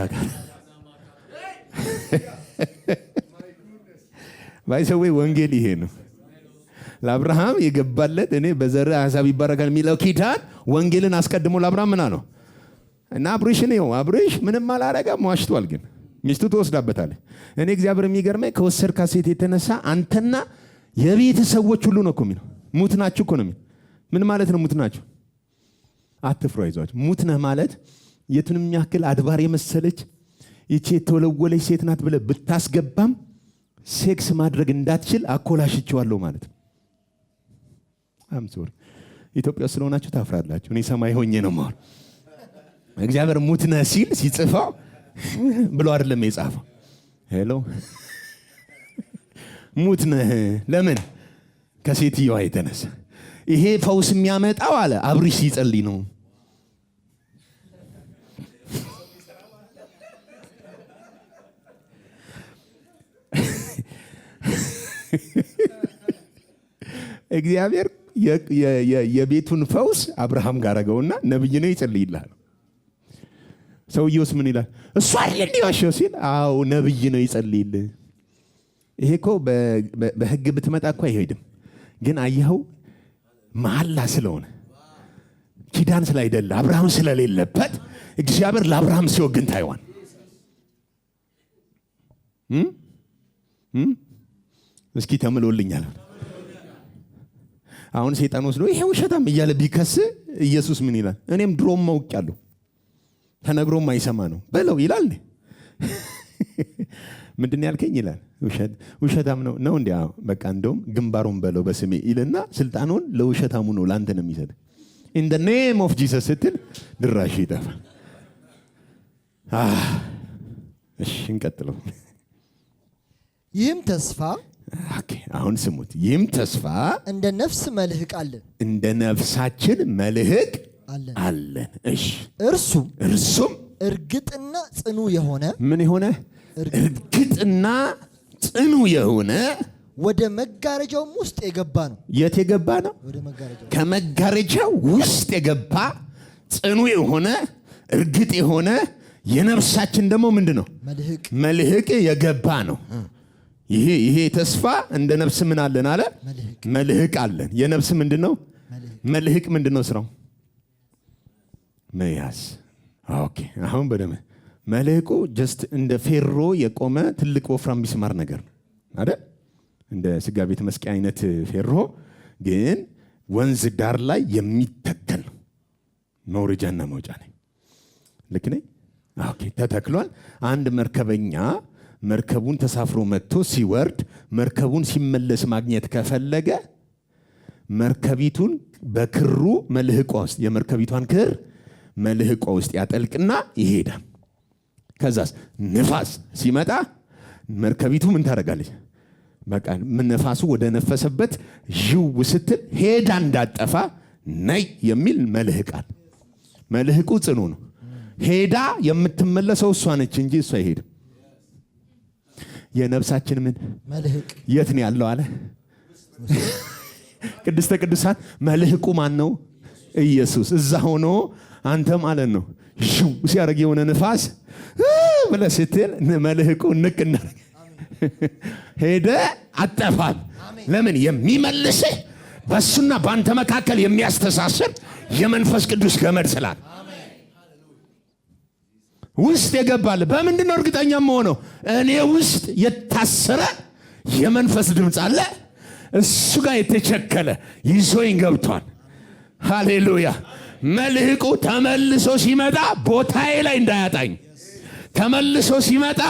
S1: ባይሰው ወንጌል ይሄ ነው። ለአብርሃም የገባለት እኔ በዘር አሕዛብ ይባረካል የሚለው ኪዳን ወንጌልን አስቀድሞ ለአብርሃም ምን አለው? እና አብርሽ ነው አብርሽ ምንም አላረጋም፣ ዋሽቷል። ግን ሚስቱ ትወስዳበታለች። እኔ እግዚአብሔር የሚገርመኝ ከወሰድካት ሴት የተነሳ አንተና የቤት ሰዎች ሁሉ ነው እኮ የሚለው። ሙት ናችሁ እኮ ነው የሚለው። ምን ማለት ነው ሙት ናችሁ? አትፍሩ፣ አይዟችሁ። ሙት ነህ ማለት የቱንም ያክል አድባር የመሰለች ይቺ የተወለወለች ሴት ናት ብለህ ብታስገባም ሴክስ ማድረግ እንዳትችል አኮላሽቸዋለሁ ማለት ነው። ሶሪ ኢትዮጵያ ስለሆናችሁ ታፍራላችሁ። እኔ ሰማይ ሆኜ ነው ማለት። እግዚአብሔር ሙት ነህ ሲል ሲጽፈው ብሎ አይደለም የጻፈው። ሄሎ ሙት ነህ ለምን? ከሴትየዋ የተነሳ ይሄ ፈውስ የሚያመጣው አለ አብርሽ ሲጸልይ ነው። እግዚአብሔር የቤቱን ፈውስ አብርሃም ጋር አረገውና ነብይ ነው ይጸልይልሃል። ሰውየውስ ምን ይላል? እሱ አይደል እንዲዋሸው ሲል አዎ ነብይ ነው ይጸልይልህ። ይሄ እኮ በህግ ብትመጣ እኮ አይሄድም። ግን አየኸው መሐላ ስለሆነ ኪዳን ስላይደለ አብርሃም ስለሌለበት እግዚአብሔር ለአብርሃም ሲወግን ታይዋን እስኪ ተምሎልኛል። አሁን ሰይጣን ወስዶ ይሄ ውሸታም እያለ ቢከስ ኢየሱስ ምን ይላል? እኔም ድሮም ማውቂያለሁ ተነግሮም አይሰማ ነው በለው ይላል። ምንድን ያልከኝ ይላል። ውሸታም ነው እንዴ? በቃ እንደውም ግንባሩን በለው በስሜ ይልና ስልጣኑን ለውሸታሙ ነው ላንተ ነው የሚሰጥ። in the name of Jesus ስትል ድራሽ ይጠፋል። እሺ እንቀጥለው።
S2: ይህም ተስፋ
S1: አሁን ስሙት። ይህም ተስፋ
S2: እንደ ነፍስ መልህቅ አለን፣
S1: እንደ ነፍሳችን መልህቅ አለን። እሺ እርሱም እርግጥና ጽኑ የሆነ ምን የሆነ እርግጥና ጽኑ የሆነ
S2: ወደ መጋረጃውም ውስጥ የገባ ነው።
S1: የት የገባ ነው? ከመጋረጃው ውስጥ የገባ ጽኑ የሆነ እርግጥ የሆነ የነፍሳችን ደግሞ ምንድነው? መልህቅ የገባ ነው። ይሄ ተስፋ እንደ ነፍስ ምን አለን አለ? መልህቅ አለን። የነፍስ ምንድነው? መልህቅ ምንድነው ስራው? መያዝ። ኦኬ አሁን በደም መልህቁ ጀስት እንደ ፌሮ የቆመ ትልቅ ወፍራም ሚስማር ነገር ነው አይደል? እንደ ስጋ ቤት መስቂያ አይነት ፌሮ ግን ወንዝ ዳር ላይ የሚተከል ነው። መውረጃና መውጫ ነኝ። ልክ ነኝ? ኦኬ ተተክሏል። አንድ መርከበኛ መርከቡን ተሳፍሮ መጥቶ ሲወርድ መርከቡን ሲመለስ ማግኘት ከፈለገ መርከቢቱን በክሩ መልህቋ ውስጥ የመርከቢቷን ክር መልህቋ ውስጥ ያጠልቅና ይሄዳል። ከዛስ ንፋስ ሲመጣ መርከቢቱ ምን ታደርጋለች? በቃ ነፋሱ ወደ ነፈሰበት ዥው ስትል ሄዳ እንዳጠፋ ነይ የሚል መልህቃል። መልህቁ ጽኑ ነው። ሄዳ የምትመለሰው እሷ ነች እንጂ እሷ አይሄድም። የነፍሳችን ምን መልህቅ የት ነው ያለው አለ? ቅድስተ ቅዱሳን መልህቁ ማን ነው? ኢየሱስ። እዛ ሆኖ አንተ ማለት ነው ዥው ሲያደርግ የሆነ ንፋስ ብለህ ስትል መልህቁ ንቅና ሄደ አጠፋል። ለምን? የሚመልስህ በሱና በአንተ መካከል የሚያስተሳስር የመንፈስ ቅዱስ ገመድ ስላለ ውስጥ የገባል። በምንድነው እርግጠኛ መሆነው? እኔ ውስጥ የታሰረ የመንፈስ ድምፅ አለ። እሱ ጋር የተቸከለ ይዞኝ ገብቷል። ሃሌሉያ። መልህቁ ተመልሶ ሲመጣ ቦታዬ ላይ እንዳያጣኝ፣ ተመልሶ ሲመጣ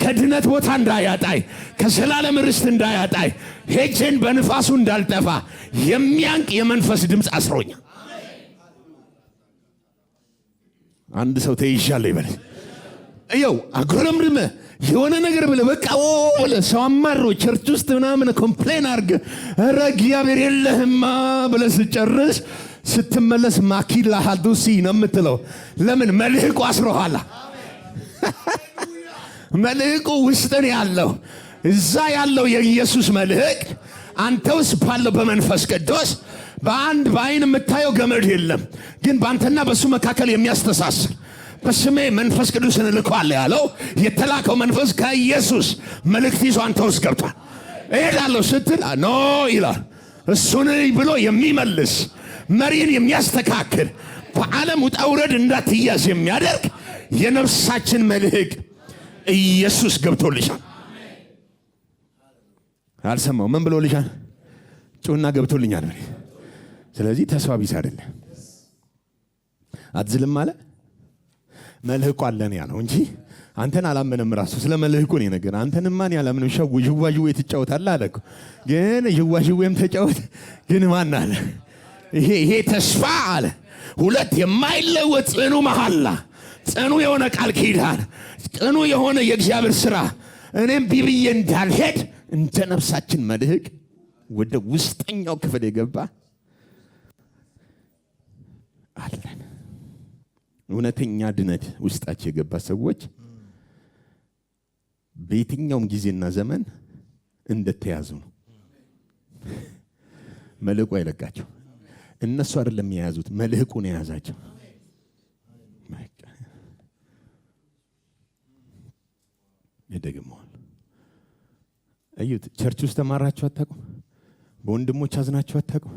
S1: ከድነት ቦታ እንዳያጣኝ፣ ከዘላለም ርስት እንዳያጣኝ፣ ሄጄን በንፋሱ እንዳልጠፋ የሚያንቅ የመንፈስ ድምፅ አስሮኛል። አንድ ሰው ተይዣለሁ ይበል። እየው አጉረምርመ የሆነ ነገር ብለህ በቃ ብለህ ሰው አማሮ ቸርች ውስጥ ምናምን ኮምፕሌን አድርገህ ኧረ እግዚአብሔር የለህማ ብለህ ስጨርስ ስትመለስ ማኪላ ሀዱሲ ነው የምትለው። ለምን? መልህቁ አስሮሃላ። መልህቁ ውስጥን ያለው እዛ ያለው የኢየሱስ መልህቅ አንተ ውስጥ ባለው በመንፈስ ቅዱስ በአንድ በአይን የምታየው ገመድ የለም፣ ግን በአንተና በሱ መካከል የሚያስተሳስር በስሜ መንፈስ ቅዱስን እልካለሁ ያለው የተላከው መንፈስ ከኢየሱስ መልእክት ይዞ አንተ ውስጥ ገብቷል። እሄዳለሁ ስትል ኖ ይላል። እሱን ብሎ የሚመልስ መሪን የሚያስተካክል በዓለም ውጣ ውረድ እንዳትያዝ የሚያደርግ የነፍሳችን መልህቅ ኢየሱስ ገብቶልሻል። አልሰማው ምን ብሎልሻል? ጩና ገብቶልኛል። ስለዚህ ተስፋ ቢስ አይደለም። አትዝልም አለ። መልህቁ አለን ያለው እንጂ አንተን አላመነም። ራሱ ስለ መልህቁ ነው ነገር። አንተን ማን ያላምንም? ዥዋዥዌ ትጫወታለህ አለ እኮ። ግን ዥዋዥዌም ተጫወት፣ ግን ማን አለ? ይሄ ተስፋ አለ። ሁለት የማይለወጥ ጽኑ መሐላ፣ ጽኑ የሆነ ቃል ኪዳን፣ ጽኑ የሆነ የእግዚአብሔር ሥራ እኔም ቢብዬ እንዳልሄድ እንደ ነፍሳችን መልህቅ ወደ ውስጠኛው ክፍል የገባ አለን። እውነተኛ ድነት ውስጣቸው የገባ ሰዎች በየትኛውም ጊዜና ዘመን እንደተያዙ ነው። መልህቁ አይለቃቸው። እነሱ አይደለም የያዙት፣ መልህቁ ነው የያዛቸው። ይደግመዋል። እዩት። ቸርች ውስጥ ተማራችሁ አታውቁም? በወንድሞች አዝናችሁ አታውቁም?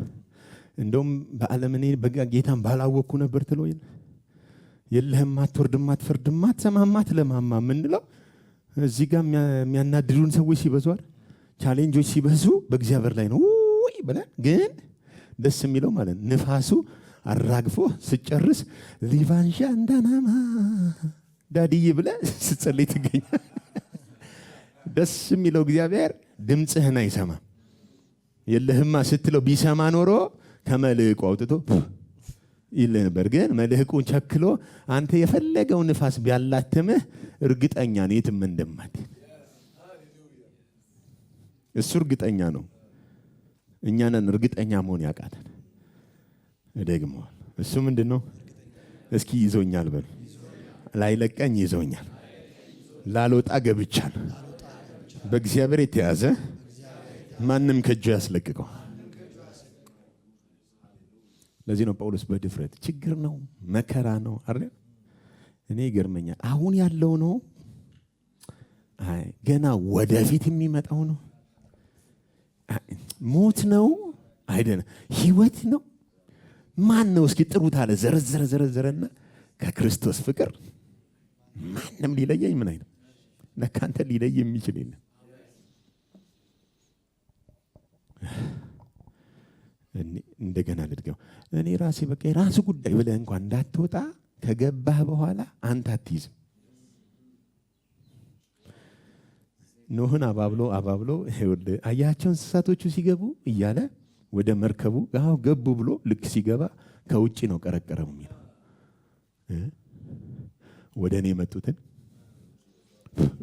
S1: እንደውም በዓለም እኔ ጌታን ባላወቅኩ ነበር ትለው የለህም፣ አትወርድም፣ አትፈርድም፣ አትሰማም፣ አትለማማ የምንለው እዚህ ጋር የሚያናድዱን ሰዎች ሲበዙ አይደል? ቻሌንጆች ሲበዙ በእግዚአብሔር ላይ ነው ወይ ብለን። ግን ደስ የሚለው ማለት ንፋሱ አራግፎ ስጨርስ ሊቫንሻ እንዳናማ ዳዲዬ ብለህ ስትጸልይ ትገኛለህ። ደስ የሚለው እግዚአብሔር ድምፅህን አይሰማም። የለህማ ስትለው ቢሰማ ኖሮ ከመልህቁ አውጥቶ ይል ነበር። ግን መልህቁን ቸክሎ አንተ የፈለገው ንፋስ ቢያላትምህ እርግጠኛ ነው የትም እንደማትሄድ። እሱ እርግጠኛ ነው። እኛ ነን እርግጠኛ መሆን ያቃተን። እደግመዋል። እሱ ምንድን ነው? እስኪ ይዞኛል በሉ። ላይለቀኝ ይዞኛል። ላልወጣ ገብቻል። በእግዚአብሔር የተያዘ ማንም ከእጁ ያስለቅቀው። ለዚህ ነው ጳውሎስ በድፍረት ችግር ነው መከራ ነው አይደል? እኔ ይገርመኛል። አሁን ያለው ነው ገና ወደፊት የሚመጣው ነው። ሞት ነው አይደለም፣ ህይወት ነው። ማን ነው እስኪ ጥሩት አለ። ዘረዘረና ከክርስቶስ ፍቅር ማንም ሊለየኝ ምን አይደለም። ለካንተ ሊለይ የሚችል የለም። እንደገና ልድገው። እኔ ራሴ በቃ የራሱ ጉዳይ ብለህ እንኳን እንዳትወጣ ከገባህ በኋላ አንተ አትይዝም። ኖህን አባብሎ አያቸው እንስሳቶቹ ሲገቡ እያለ ወደ መርከቡ ገቡ ብሎ ልክ ሲገባ ከውጭ ነው ቀረቀረው የሚለው። ወደ እኔ የመጡትን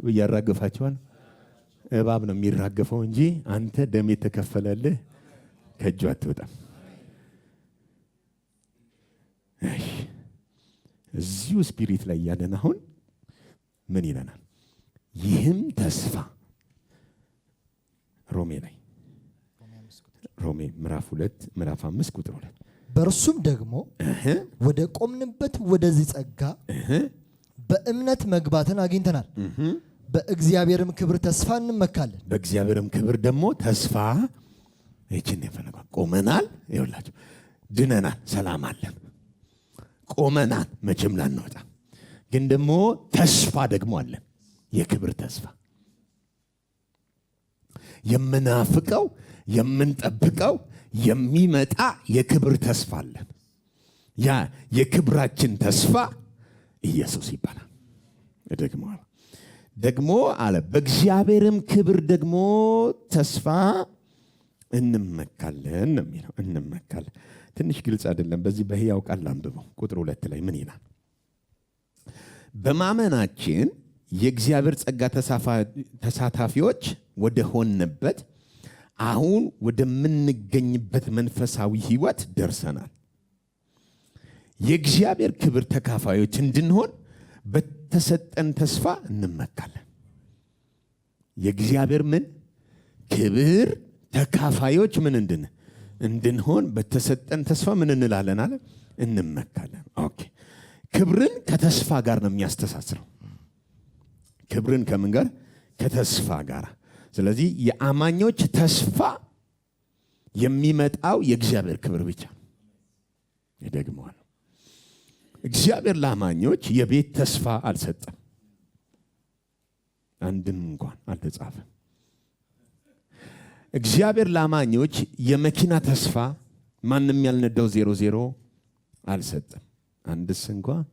S1: እያራገፋቸዋል። እባብ ነው የሚራገፈው እንጂ አንተ ደም የተከፈለልህ ከእጁ አትወጣም። እዚሁ ስፒሪት ላይ ያለን አሁን ምን ይለናል? ይህም ተስፋ ሮሜ ምዕራፍ 2 ምዕራፍ 5 ቁጥር 2
S2: በእርሱም ደግሞ ወደ ቆምንበት ወደዚህ ጸጋ በእምነት መግባትን አግኝተናል። በእግዚአብሔርም ክብር ተስፋ እንመካለን።
S1: በእግዚአብሔርም ክብር ደግሞ ተስፋ ይችን የፈለገው ቆመናል። ይኸውላችሁ ድነናል፣ ሰላም አለን፣ ቆመናል፣ መቼም ላንወጣ። ግን ደግሞ ተስፋ ደግሞ አለን፣ የክብር ተስፋ የምናፍቀው የምንጠብቀው የሚመጣ የክብር ተስፋ አለን። ያ የክብራችን ተስፋ ኢየሱስ ይባላል። ደግሞ አለ በእግዚአብሔርም ክብር ደግሞ ተስፋ እንመካለን ነው የሚለው። እንመካለን ትንሽ ግልጽ አይደለም። በዚህ በሕያው ቃል አንብበው ቁጥር 2 ላይ ምን ይላል? በማመናችን የእግዚአብሔር ጸጋ ተሳታፊዎች ወደ ሆንበት አሁን ወደምንገኝበት መንፈሳዊ ሕይወት ደርሰናል። የእግዚአብሔር ክብር ተካፋዮች እንድንሆን በተሰጠን ተስፋ እንመካለን። የእግዚአብሔር ምን ክብር ተካፋዮች ምን እንድንሆን በተሰጠን ተስፋ ምን እንላለን አለ እንመካለን። ኦኬ ክብርን ከተስፋ ጋር ነው የሚያስተሳስረው። ክብርን ከምን ጋር? ከተስፋ ጋር። ስለዚህ የአማኞች ተስፋ የሚመጣው የእግዚአብሔር ክብር ብቻ። ይደግመዋል። እግዚአብሔር ለአማኞች የቤት ተስፋ አልሰጠም። አንድም እንኳን አልተጻፈም። እግዚአብሔር ለአማኞች የመኪና ተስፋ ማንም ያልነዳው 00 አልሰጠም። አንድስ እንኳን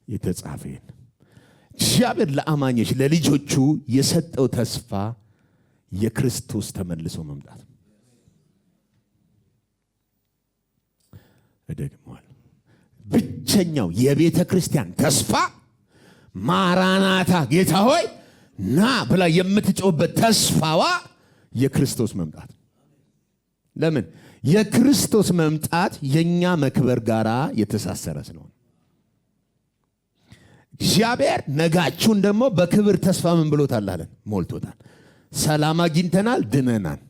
S1: የተጻፈ የለም። እግዚአብሔር ለአማኞች ለልጆቹ የሰጠው ተስፋ የክርስቶስ ተመልሶ መምጣት። እደግመዋለሁ። ብቸኛው የቤተ ክርስቲያን ተስፋ ማራናታ ጌታ ሆይ ና ብላ የምትጮህበት ተስፋዋ የክርስቶስ መምጣት። ለምን? የክርስቶስ መምጣት የኛ መክበር ጋራ የተሳሰረ ስለሆነ እግዚአብሔር ነጋችሁን ደግሞ በክብር ተስፋ ምን ብሎታል አለን? ሞልቶታል። ሰላም አግኝተናል፣ ድነናል።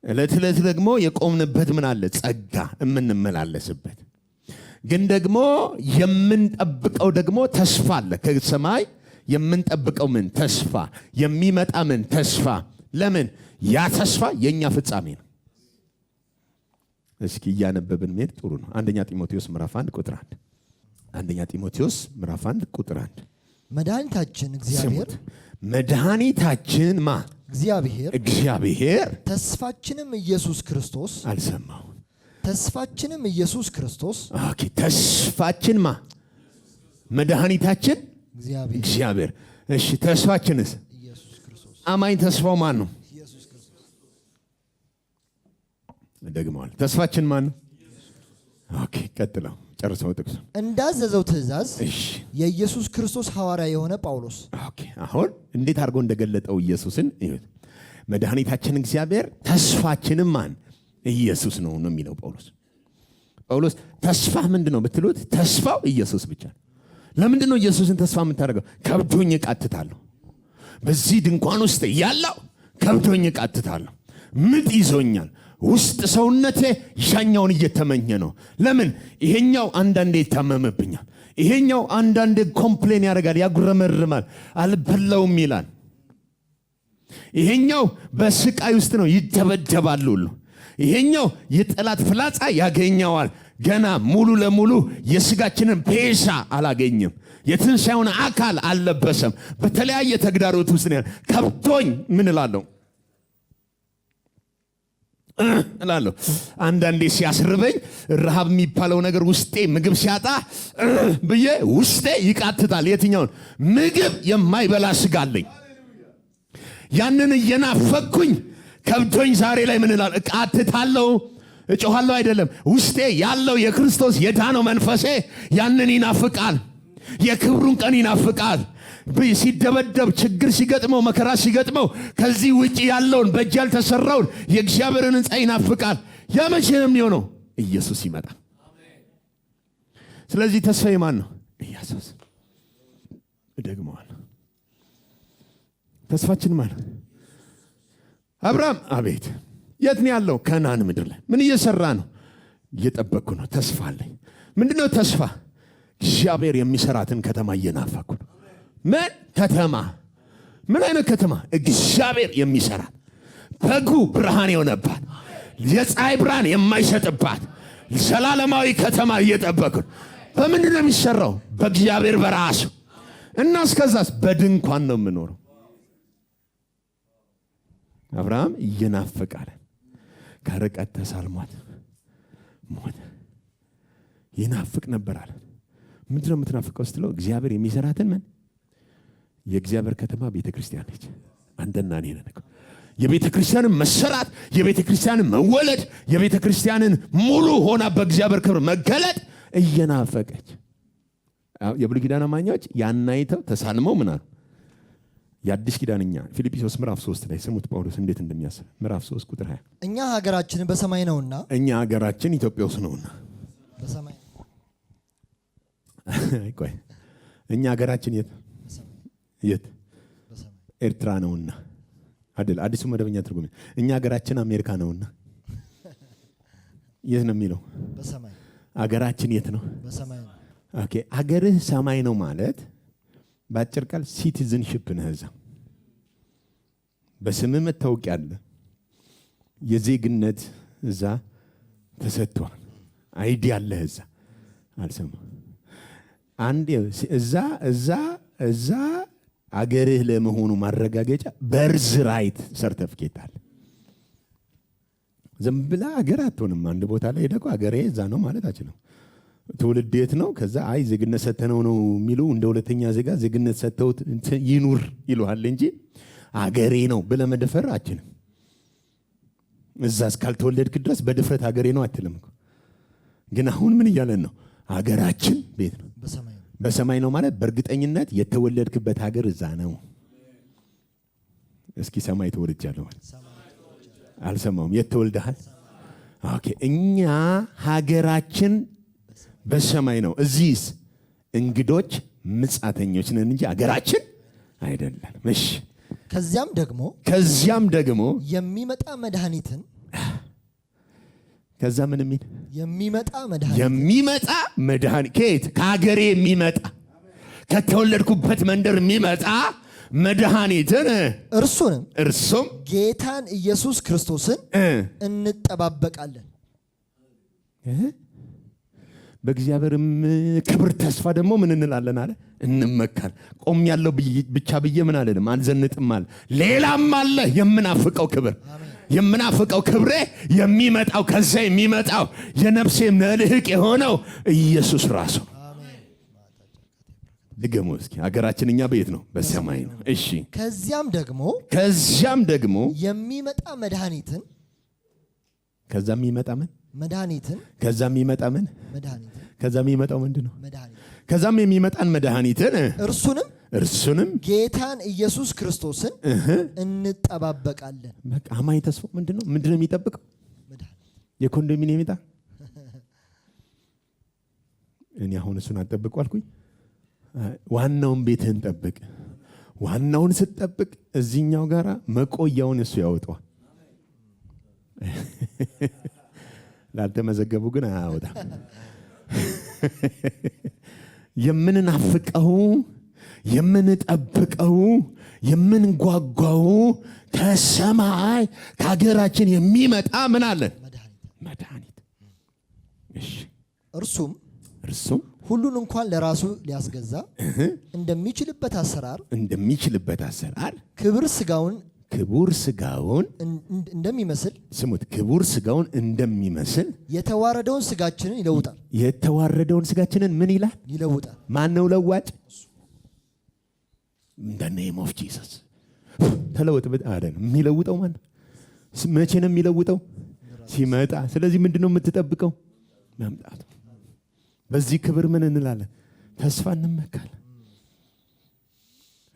S1: ዕለት ዕለት ደግሞ የቆምንበት ምን አለ? ጸጋ የምንመላለስበት። ግን ደግሞ የምንጠብቀው ደግሞ ተስፋ አለ ከሰማይ የምንጠብቀው ምን ተስፋ? የሚመጣ ምን ተስፋ? ለምን? ያ ተስፋ የኛ ፍጻሜ ነው። እስኪ እያነበብን መሄድ ጥሩ ነው። አንደኛ ጢሞቴዎስ ምዕራፍ 1 ቁጥር 1 አንደኛ ጢሞቴዎስ ምዕራፍ 1 ቁጥር 1
S2: መድኃኒታችን እግዚአብሔር
S1: መድኃኒታችን ማ
S2: እግዚአብሔር ተስፋችንም ኢየሱስ ክርስቶስ
S1: አልሰማው
S2: ተስፋችንም ኢየሱስ ክርስቶስ
S1: ኦኬ ተስፋችን ማ መድኃኒታችን እግዚአብሔር እሺ ተስፋችንስ
S2: ኢየሱስ ክርስቶስ
S1: አማኝ ተስፋው ማን ነው? ኢየሱስ ክርስቶስ ደግሞዋል ተስፋችን ማን ነው? ኦኬ ቀጥለው ጨርሰው ጥቅሱ
S2: እንዳዘዘው ትእዛዝ የኢየሱስ ክርስቶስ ሐዋርያ የሆነ ጳውሎስ
S1: ኦኬ አሁን እንዴት አድርጎ እንደገለጠው ኢየሱስን ይሁን መድኃኒታችን እግዚአብሔር ተስፋችንም ማን ኢየሱስ ነው የሚለው ጳውሎስ ተስፋ ምንድነው ብትሉት ተስፋው ኢየሱስ ብቻ ነው። ለምንድን ነው ኢየሱስን ተስፋ የምታደርገው? ከብዶኝ እቃትታለሁ። በዚህ ድንኳን ውስጥ ያለው ከብዶኝ እቃትታለሁ። ምጥ ይዞኛል። ውስጥ ሰውነቴ ያኛውን እየተመኘ ነው። ለምን? ይሄኛው አንዳንዴ ይታመምብኛል። ይሄኛው አንዳንዴ ኮምፕሌን ያደርጋል፣ ያጉረመርማል፣ አልበላውም ይላል። ይሄኛው በስቃይ ውስጥ ነው፣ ይደበደባል ሁሉ። ይሄኛው የጠላት ፍላጻ ያገኘዋል። ገና ሙሉ ለሙሉ የስጋችንን ፔሻ አላገኘም። የትንሣኤውን አካል አልለበሰም። በተለያየ ተግዳሮት ውስጥ ነው። ከብቶኝ ምን እላለሁ? አንዳንዴ ሲያስርበኝ ረሃብ የሚባለው ነገር ውስጤ ምግብ ሲያጣ ብዬ ውስጤ ይቃትታል። የትኛውን? ምግብ የማይበላ ስጋ አለኝ። ያንን እየናፈኩኝ ከብቶኝ ዛሬ ላይ ምን እላለሁ? እቃትታለሁ፣ እጮሃለሁ። አይደለም ውስጤ ያለው የክርስቶስ የዳነው መንፈሴ ያንን ይናፍቃል። የክብሩን ቀን ይናፍቃል። ሲደበደብ ችግር ሲገጥመው መከራ ሲገጥመው ከዚህ ውጪ ያለውን በእጅ ያልተሰራውን የእግዚአብሔርን ሕንፃ ይናፍቃል። ያ መቼ ነው የሚሆነው? ኢየሱስ ይመጣ። ስለዚህ ተስፋዬ ማን ነው? ኢየሱስ። እደግመዋለሁ። ተስፋችን ማን? አብርሃም አቤት የት ነው ያለው? ከነዓን ምድር ላይ። ምን እየሰራ ነው? እየጠበቅኩ ነው። ተስፋ አለኝ። ምንድነው ተስፋ? እግዚአብሔር የሚሰራትን ከተማ እየናፈኩ ነው። ምን ከተማ? ምን አይነት ከተማ? እግዚአብሔር የሚሰራት በጉ ብርሃን የሆነባት የፀሐይ ብርሃን የማይሰጥባት ዘላለማዊ ከተማ እየጠበቅኩ ነው። በምንድን ነው የሚሰራው? በእግዚአብሔር በራሱ እና እስከዛስ በድንኳን ነው የምኖረው። አብርሃም እየናፈቃለ ከርቀት ተሳልሟት ሞተ። ይናፍቅ ነበር አለ። ምንድን ነው የምትናፍቀው ስትለው እግዚአብሔር የሚሰራትን ምን የእግዚአብሔር ከተማ ቤተ ክርስቲያን ነች። አንተና እኔ ነን። የቤተ ክርስቲያንን መሰራት፣ የቤተ ክርስቲያንን መወለድ፣ የቤተ ክርስቲያንን ሙሉ ሆና በእግዚአብሔር ክብር መገለጥ እየናፈቀች የብሉይ ኪዳን አማኞች ያን አይተው ተሳልመው ምን አሉ? የአዲስ ኪዳንኛ ፊልጵስዩስ ምዕራፍ 3 ላይ ስሙት ጳውሎስ እንዴት እንደሚያስብ ምዕራፍ 3 ቁጥር 20
S2: እኛ ሀገራችን በሰማይ ነውና
S1: እኛ ሀገራችን ኢትዮጵያ ውስጥ ነውና
S2: በሰማይ
S1: ቆይ እኛ ሀገራችን የት ኤርትራ ነውና አይደል? አዲሱ መደበኛ ትርጉም እኛ ሀገራችን አሜሪካ ነውና የት ነው የሚለው?
S2: በሰማይ።
S1: ሀገራችን የት ነው?
S2: በሰማይ ነው።
S1: ኦኬ ሀገርህ ሰማይ ነው ማለት በአጭር ቃል ሲቲዝንሺፕ ነህ። እዛ በስምህ መታወቂያ አለ። የዜግነት እዛ ተሰጥቷል። አይዲ አለህ እዛ። አልሰማም። አንድ እዛ አገርህ ለመሆኑ ማረጋገጫ በርዝ ራይት ሰርተፍኬት አለ። ዝም ብላ አገር አትሆንም። አንድ ቦታ ላይ ሄደህ አገሬ እዛ ነው ማለት አችልም። ትውልድ የት ነው? ከዛ አይ ዜግነት ሰተነው ነው የሚሉ እንደ ሁለተኛ ዜጋ ዜግነት ሰተውት ይኑር ይሉሃል እንጂ አገሬ ነው ብለህ መደፈር አችልም። እዛ እስካልተወለድክ ድረስ በድፍረት አገሬ ነው አትልም። ግን አሁን ምን እያለን ነው? አገራችን ቤት ነው በሰማይ ነው ማለት በእርግጠኝነት የተወለድክበት ሀገር እዛ ነው። እስኪ ሰማይ ተወልጃለሁ ማለት አልሰማውም። የት ተወልደሃል? ኦኬ እኛ ሀገራችን በሰማይ ነው። እዚህስ እንግዶች ምጻተኞች ነን እንጂ ሀገራችን አይደለም። እሺ ከዚያም ደግሞ የሚመጣ መድኃኒትን ከዛ ምን የሚል የሚመጣ መድኃኒት ከየት? ከሀገሬ የሚመጣ ከተወለድኩበት መንደር የሚመጣ መድኃኒትን እርሱም
S2: ጌታን ኢየሱስ ክርስቶስን እንጠባበቃለን።
S1: በእግዚአብሔርም ክብር ተስፋ ደግሞ ምን እንላለን አለ? እንመካል። ቆም ያለው ብቻ ብዬ ምን አለንም አልዘንጥም አለ። ሌላም አለ የምናፍቀው ክብር የምናፍቀው ክብሬ የሚመጣው ከዛ የሚመጣው የነፍሴ መልህቅ የሆነው ኢየሱስ ራሱ። ድገሙ እስኪ። ሀገራችን እኛ በየት ነው? በሰማይ ነው። እሺ ከዚያም ደግሞ
S2: የሚመጣ መድኃኒትን
S1: ከዛ የሚመጣ ምን
S2: መድኃኒትን
S1: ከዛ የሚመጣ ምን
S2: መድኃኒትን
S1: ከዛ የሚመጣው ምንድን ነው?
S2: መድኃኒት
S1: ከዛም የሚመጣን መድኃኒትን እርሱንም
S2: ጌታን ኢየሱስ ክርስቶስን እንጠባበቃለን።
S1: በቃ አማኝ ተስፋው ምንድን ነው የሚጠብቀው? የኮንዶሚኒየም ዕጣ። እኔ አሁን እሱን አትጠብቁ አልኩኝ። ዋናውን ቤትህን ጠብቅ። ዋናውን ስትጠብቅ እዚህኛው ጋራ መቆያውን እሱ ያወጣዋል። ላልተመዘገቡ ግን አያወጣም። የምንናፍቀው የምንጠብቀው የምንጓጓው ከሰማይ ከሀገራችን የሚመጣ ምን አለን? መድኃኒት። እሺ እርሱም
S2: ሁሉን እንኳን ለራሱ ሊያስገዛ እንደሚችልበት አሰራር ክቡር ስጋውን እንደሚመስል
S1: ስሙት። ክቡር ስጋውን እንደሚመስል
S2: የተዋረደውን ስጋችንን ይለውጣል።
S1: የተዋረደውን ስጋችንን ምን ይላል?
S2: ይለውጣል።
S1: ማን ነው ለዋጭ? In the name of Jesus ተለወጥ አይደል? የሚለውጠው ማን? መቼ ነው የሚለውጠው? ሲመጣ። ስለዚህ ምንድነው የምትጠብቀው? መምጣቱ። በዚህ ክብር ምን እንላለን? ተስፋ እንመካለን።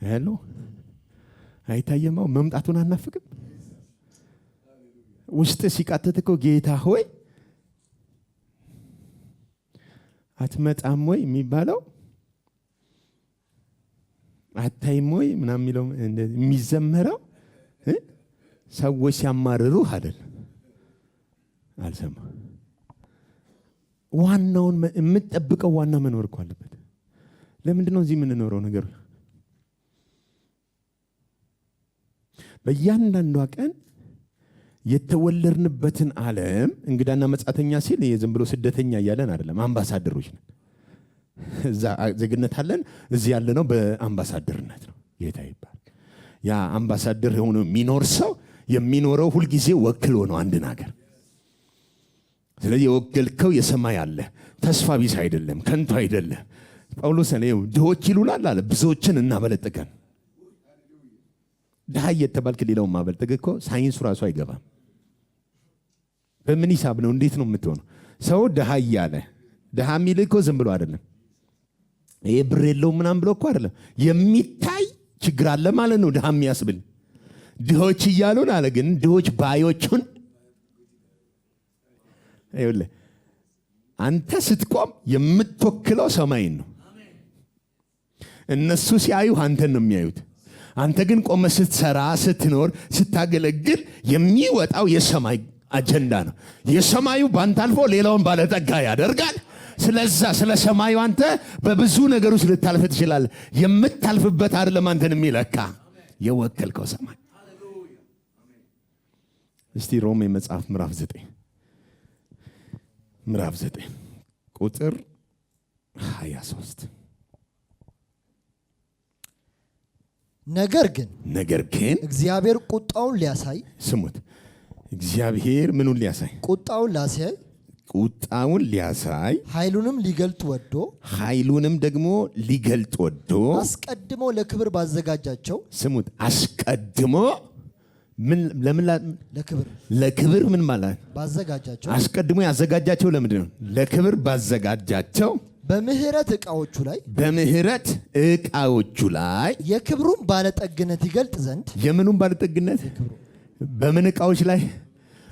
S1: ሄሎ አይታየማው መምጣቱን አናፍቅም? ውስጥ ሲቃተት እኮ ጌታ ሆይ አትመጣም ወይ የሚባለው አታይም ወይ ምናምን የሚለው የሚዘመረው ሰዎች ሲያማርሩህ አይደል? አልሰማ። ዋናውን የምትጠብቀው ዋና መኖር እኮ አለበት። ለምንድን ነው እዚህ የምንኖረው ነገር? በእያንዳንዷ ቀን የተወለድንበትን ዓለም እንግዳና መጻተኛ ሲል ዝም ብሎ ስደተኛ እያለን አይደለም፣ አምባሳደሮች ነን። እዛ ዜግነት አለን፣ እዚህ ያለነው በአምባሳደርነት ነው። ጌታ ይባል። ያ አምባሳደር ሆኖ የሚኖር ሰው የሚኖረው ሁልጊዜ ወክሎ ነው አንድን ሀገር። ስለዚህ የወከልከው የሰማይ አለ። ተስፋ ቢስ አይደለም፣ ከንቱ አይደለም። ጳውሎስ ነው ድሆች ይሉናል አለ፣ ብዙዎችን እናበለጥገን። ድሃ እየተባልክ ሌላውን ማበልጠግ እኮ ሳይንሱ ራሱ አይገባም። በምን ሂሳብ ነው? እንዴት ነው የምትሆነው? ሰው ድሃ እያለ ድሃ የሚል እኮ ዝም ብሎ አይደለም። ይሄ ብር የለውም ምናምን ብሎ እኮ አይደለም። የሚታይ ችግር አለ ማለት ነው። ድሃ የሚያስብል ድሆች እያሉን አለ። ግን ድሆች ባዮቹን ይኸውልህ፣ አንተ ስትቆም የምትወክለው ሰማይን ነው። እነሱ ሲያዩ አንተን ነው የሚያዩት። አንተ ግን ቆመ ስትሰራ፣ ስትኖር፣ ስታገለግል የሚወጣው የሰማይ አጀንዳ ነው። የሰማዩ ባንተ አልፎ ሌላውን ባለጠጋ ያደርጋል። ስለዛ ስለ ሰማዩ አንተ በብዙ ነገር ውስጥ ልታልፍ ትችላለህ። የምታልፍበት አይደለም አንተን የሚለካ የወከልከው ሰማይ። እስቲ ሮሜ መጽሐፍ ምዕራፍ 9 ቁጥር 23
S2: ነገር ግን እግዚአብሔር ቁጣውን ሊያሳይ፣
S1: ስሙት፣ እግዚአብሔር ምኑን ሊያሳይ? ቁጣውን ሊያሳይ
S2: ኃይሉንም
S1: ደግሞ ሊገልጥ ወዶ
S2: አስቀድሞ ለክብር ባዘጋጃቸው፣
S1: ስሙት፣ አስቀድሞ ለክብር ምን ማለት
S2: ባዘጋጃቸው፣
S1: አስቀድሞ ያዘጋጃቸው ለምንድን ነው? ለክብር ባዘጋጃቸው
S2: በምህረት ዕቃዎቹ ላይ የክብሩን ባለጠግነት ይገልጥ ዘንድ።
S1: የምኑን ባለጠግነት? በምን ዕቃዎች ላይ?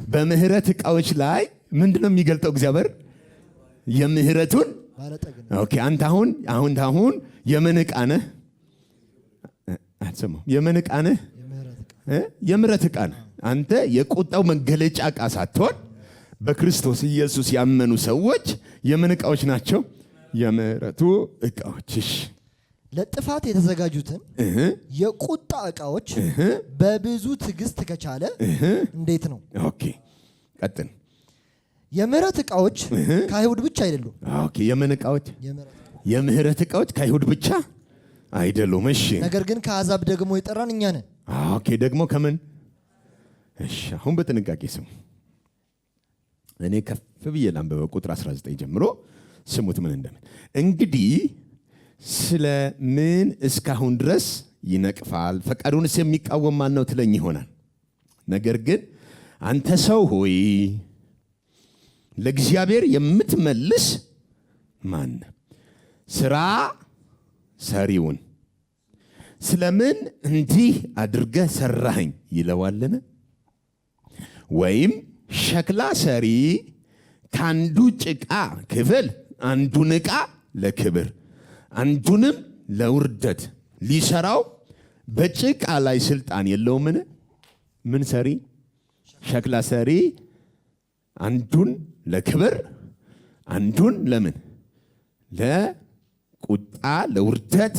S1: በምህረት ዕቃዎች ላይ ምንድነው የሚገልጠው እግዚአብሔር? የምህረቱን ባለጠግነት። ኦኬ፣ አንተ አሁን የምን ዕቃ ነህ? አትሰማም? የምን ዕቃ ነህ? የምህረት ዕቃ ነህ። አንተ የቁጣው መገለጫ ዕቃ ሳትሆን በክርስቶስ ኢየሱስ ያመኑ ሰዎች የምን ዕቃዎች ናቸው? የምህረቱ ዕቃዎች።
S2: ለጥፋት የተዘጋጁትን የቁጣ ዕቃዎች በብዙ ትዕግስት ከቻለ እንዴት ነው?
S1: ኦኬ፣ ቀጥል።
S2: የምህረት ዕቃዎች ከአይሁድ ብቻ አይደሉም።
S1: ኦኬ፣ የምን ዕቃዎች? የምህረት ዕቃዎች ከአይሁድ ብቻ አይደሉም። እሺ፣ ነገር
S2: ግን ከአሕዛብ ደግሞ የጠራን እኛ ነን።
S1: ኦኬ፣ ደግሞ ከምን? እሺ፣ አሁን በጥንቃቄ ስሙ። እኔ ከፍ ብዬ ላንብበው ቁጥር 19 ጀምሮ ስሙት ምን እንደምን። እንግዲህ ስለ ምን እስካሁን ድረስ ይነቅፋል? ፈቃዱንስ የሚቃወም ማን ነው ትለኝ ይሆናል። ነገር ግን አንተ ሰው ሆይ ለእግዚአብሔር የምትመልስ ማን? ሥራ ሰሪውን ስለምን እንዲህ አድርገህ ሰራኸኝ ይለዋልን? ወይም ሸክላ ሰሪ ከአንዱ ጭቃ ክፍል አንዱን ዕቃ ለክብር አንዱንም ለውርደት ሊሰራው በጭቃ ላይ ስልጣን የለውምን? ምን ሰሪ? ሸክላ ሰሪ አንዱን ለክብር አንዱን ለምን? ለቁጣ ለውርደት።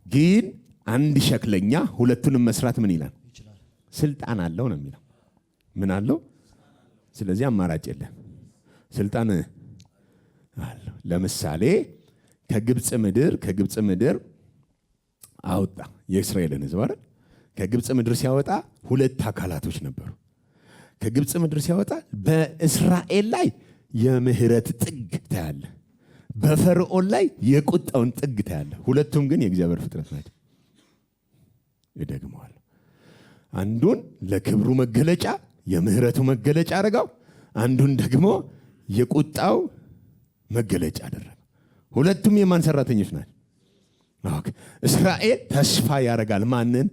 S1: ግን አንድ ሸክለኛ ሁለቱንም መስራት ምን ይላል? ስልጣን አለው ነው የሚለው። ምን አለው? ስለዚህ አማራጭ የለም፣ ስልጣን አለው። ለምሳሌ ከግብፅ ምድር አወጣ የእስራኤልን ሕዝብ አይደል? ከግብፅ ምድር ሲያወጣ ሁለት አካላቶች ነበሩ። ከግብፅ ምድር ሲያወጣ በእስራኤል ላይ የምህረት ጥግ ታያለ፣ በፈርዖን ላይ የቁጣውን ጥግ ታያለ። ሁለቱም ግን የእግዚአብሔር ፍጥረት ናቸው። ይደግመዋል። አንዱን ለክብሩ መገለጫ የምህረቱ መገለጫ አደረገው፣ አንዱን ደግሞ የቁጣው መገለጫ አደረገው። ሁለቱም የማን ሰራተኞች ናቸው? እስራኤል ተስፋ ያደርጋል ማንን?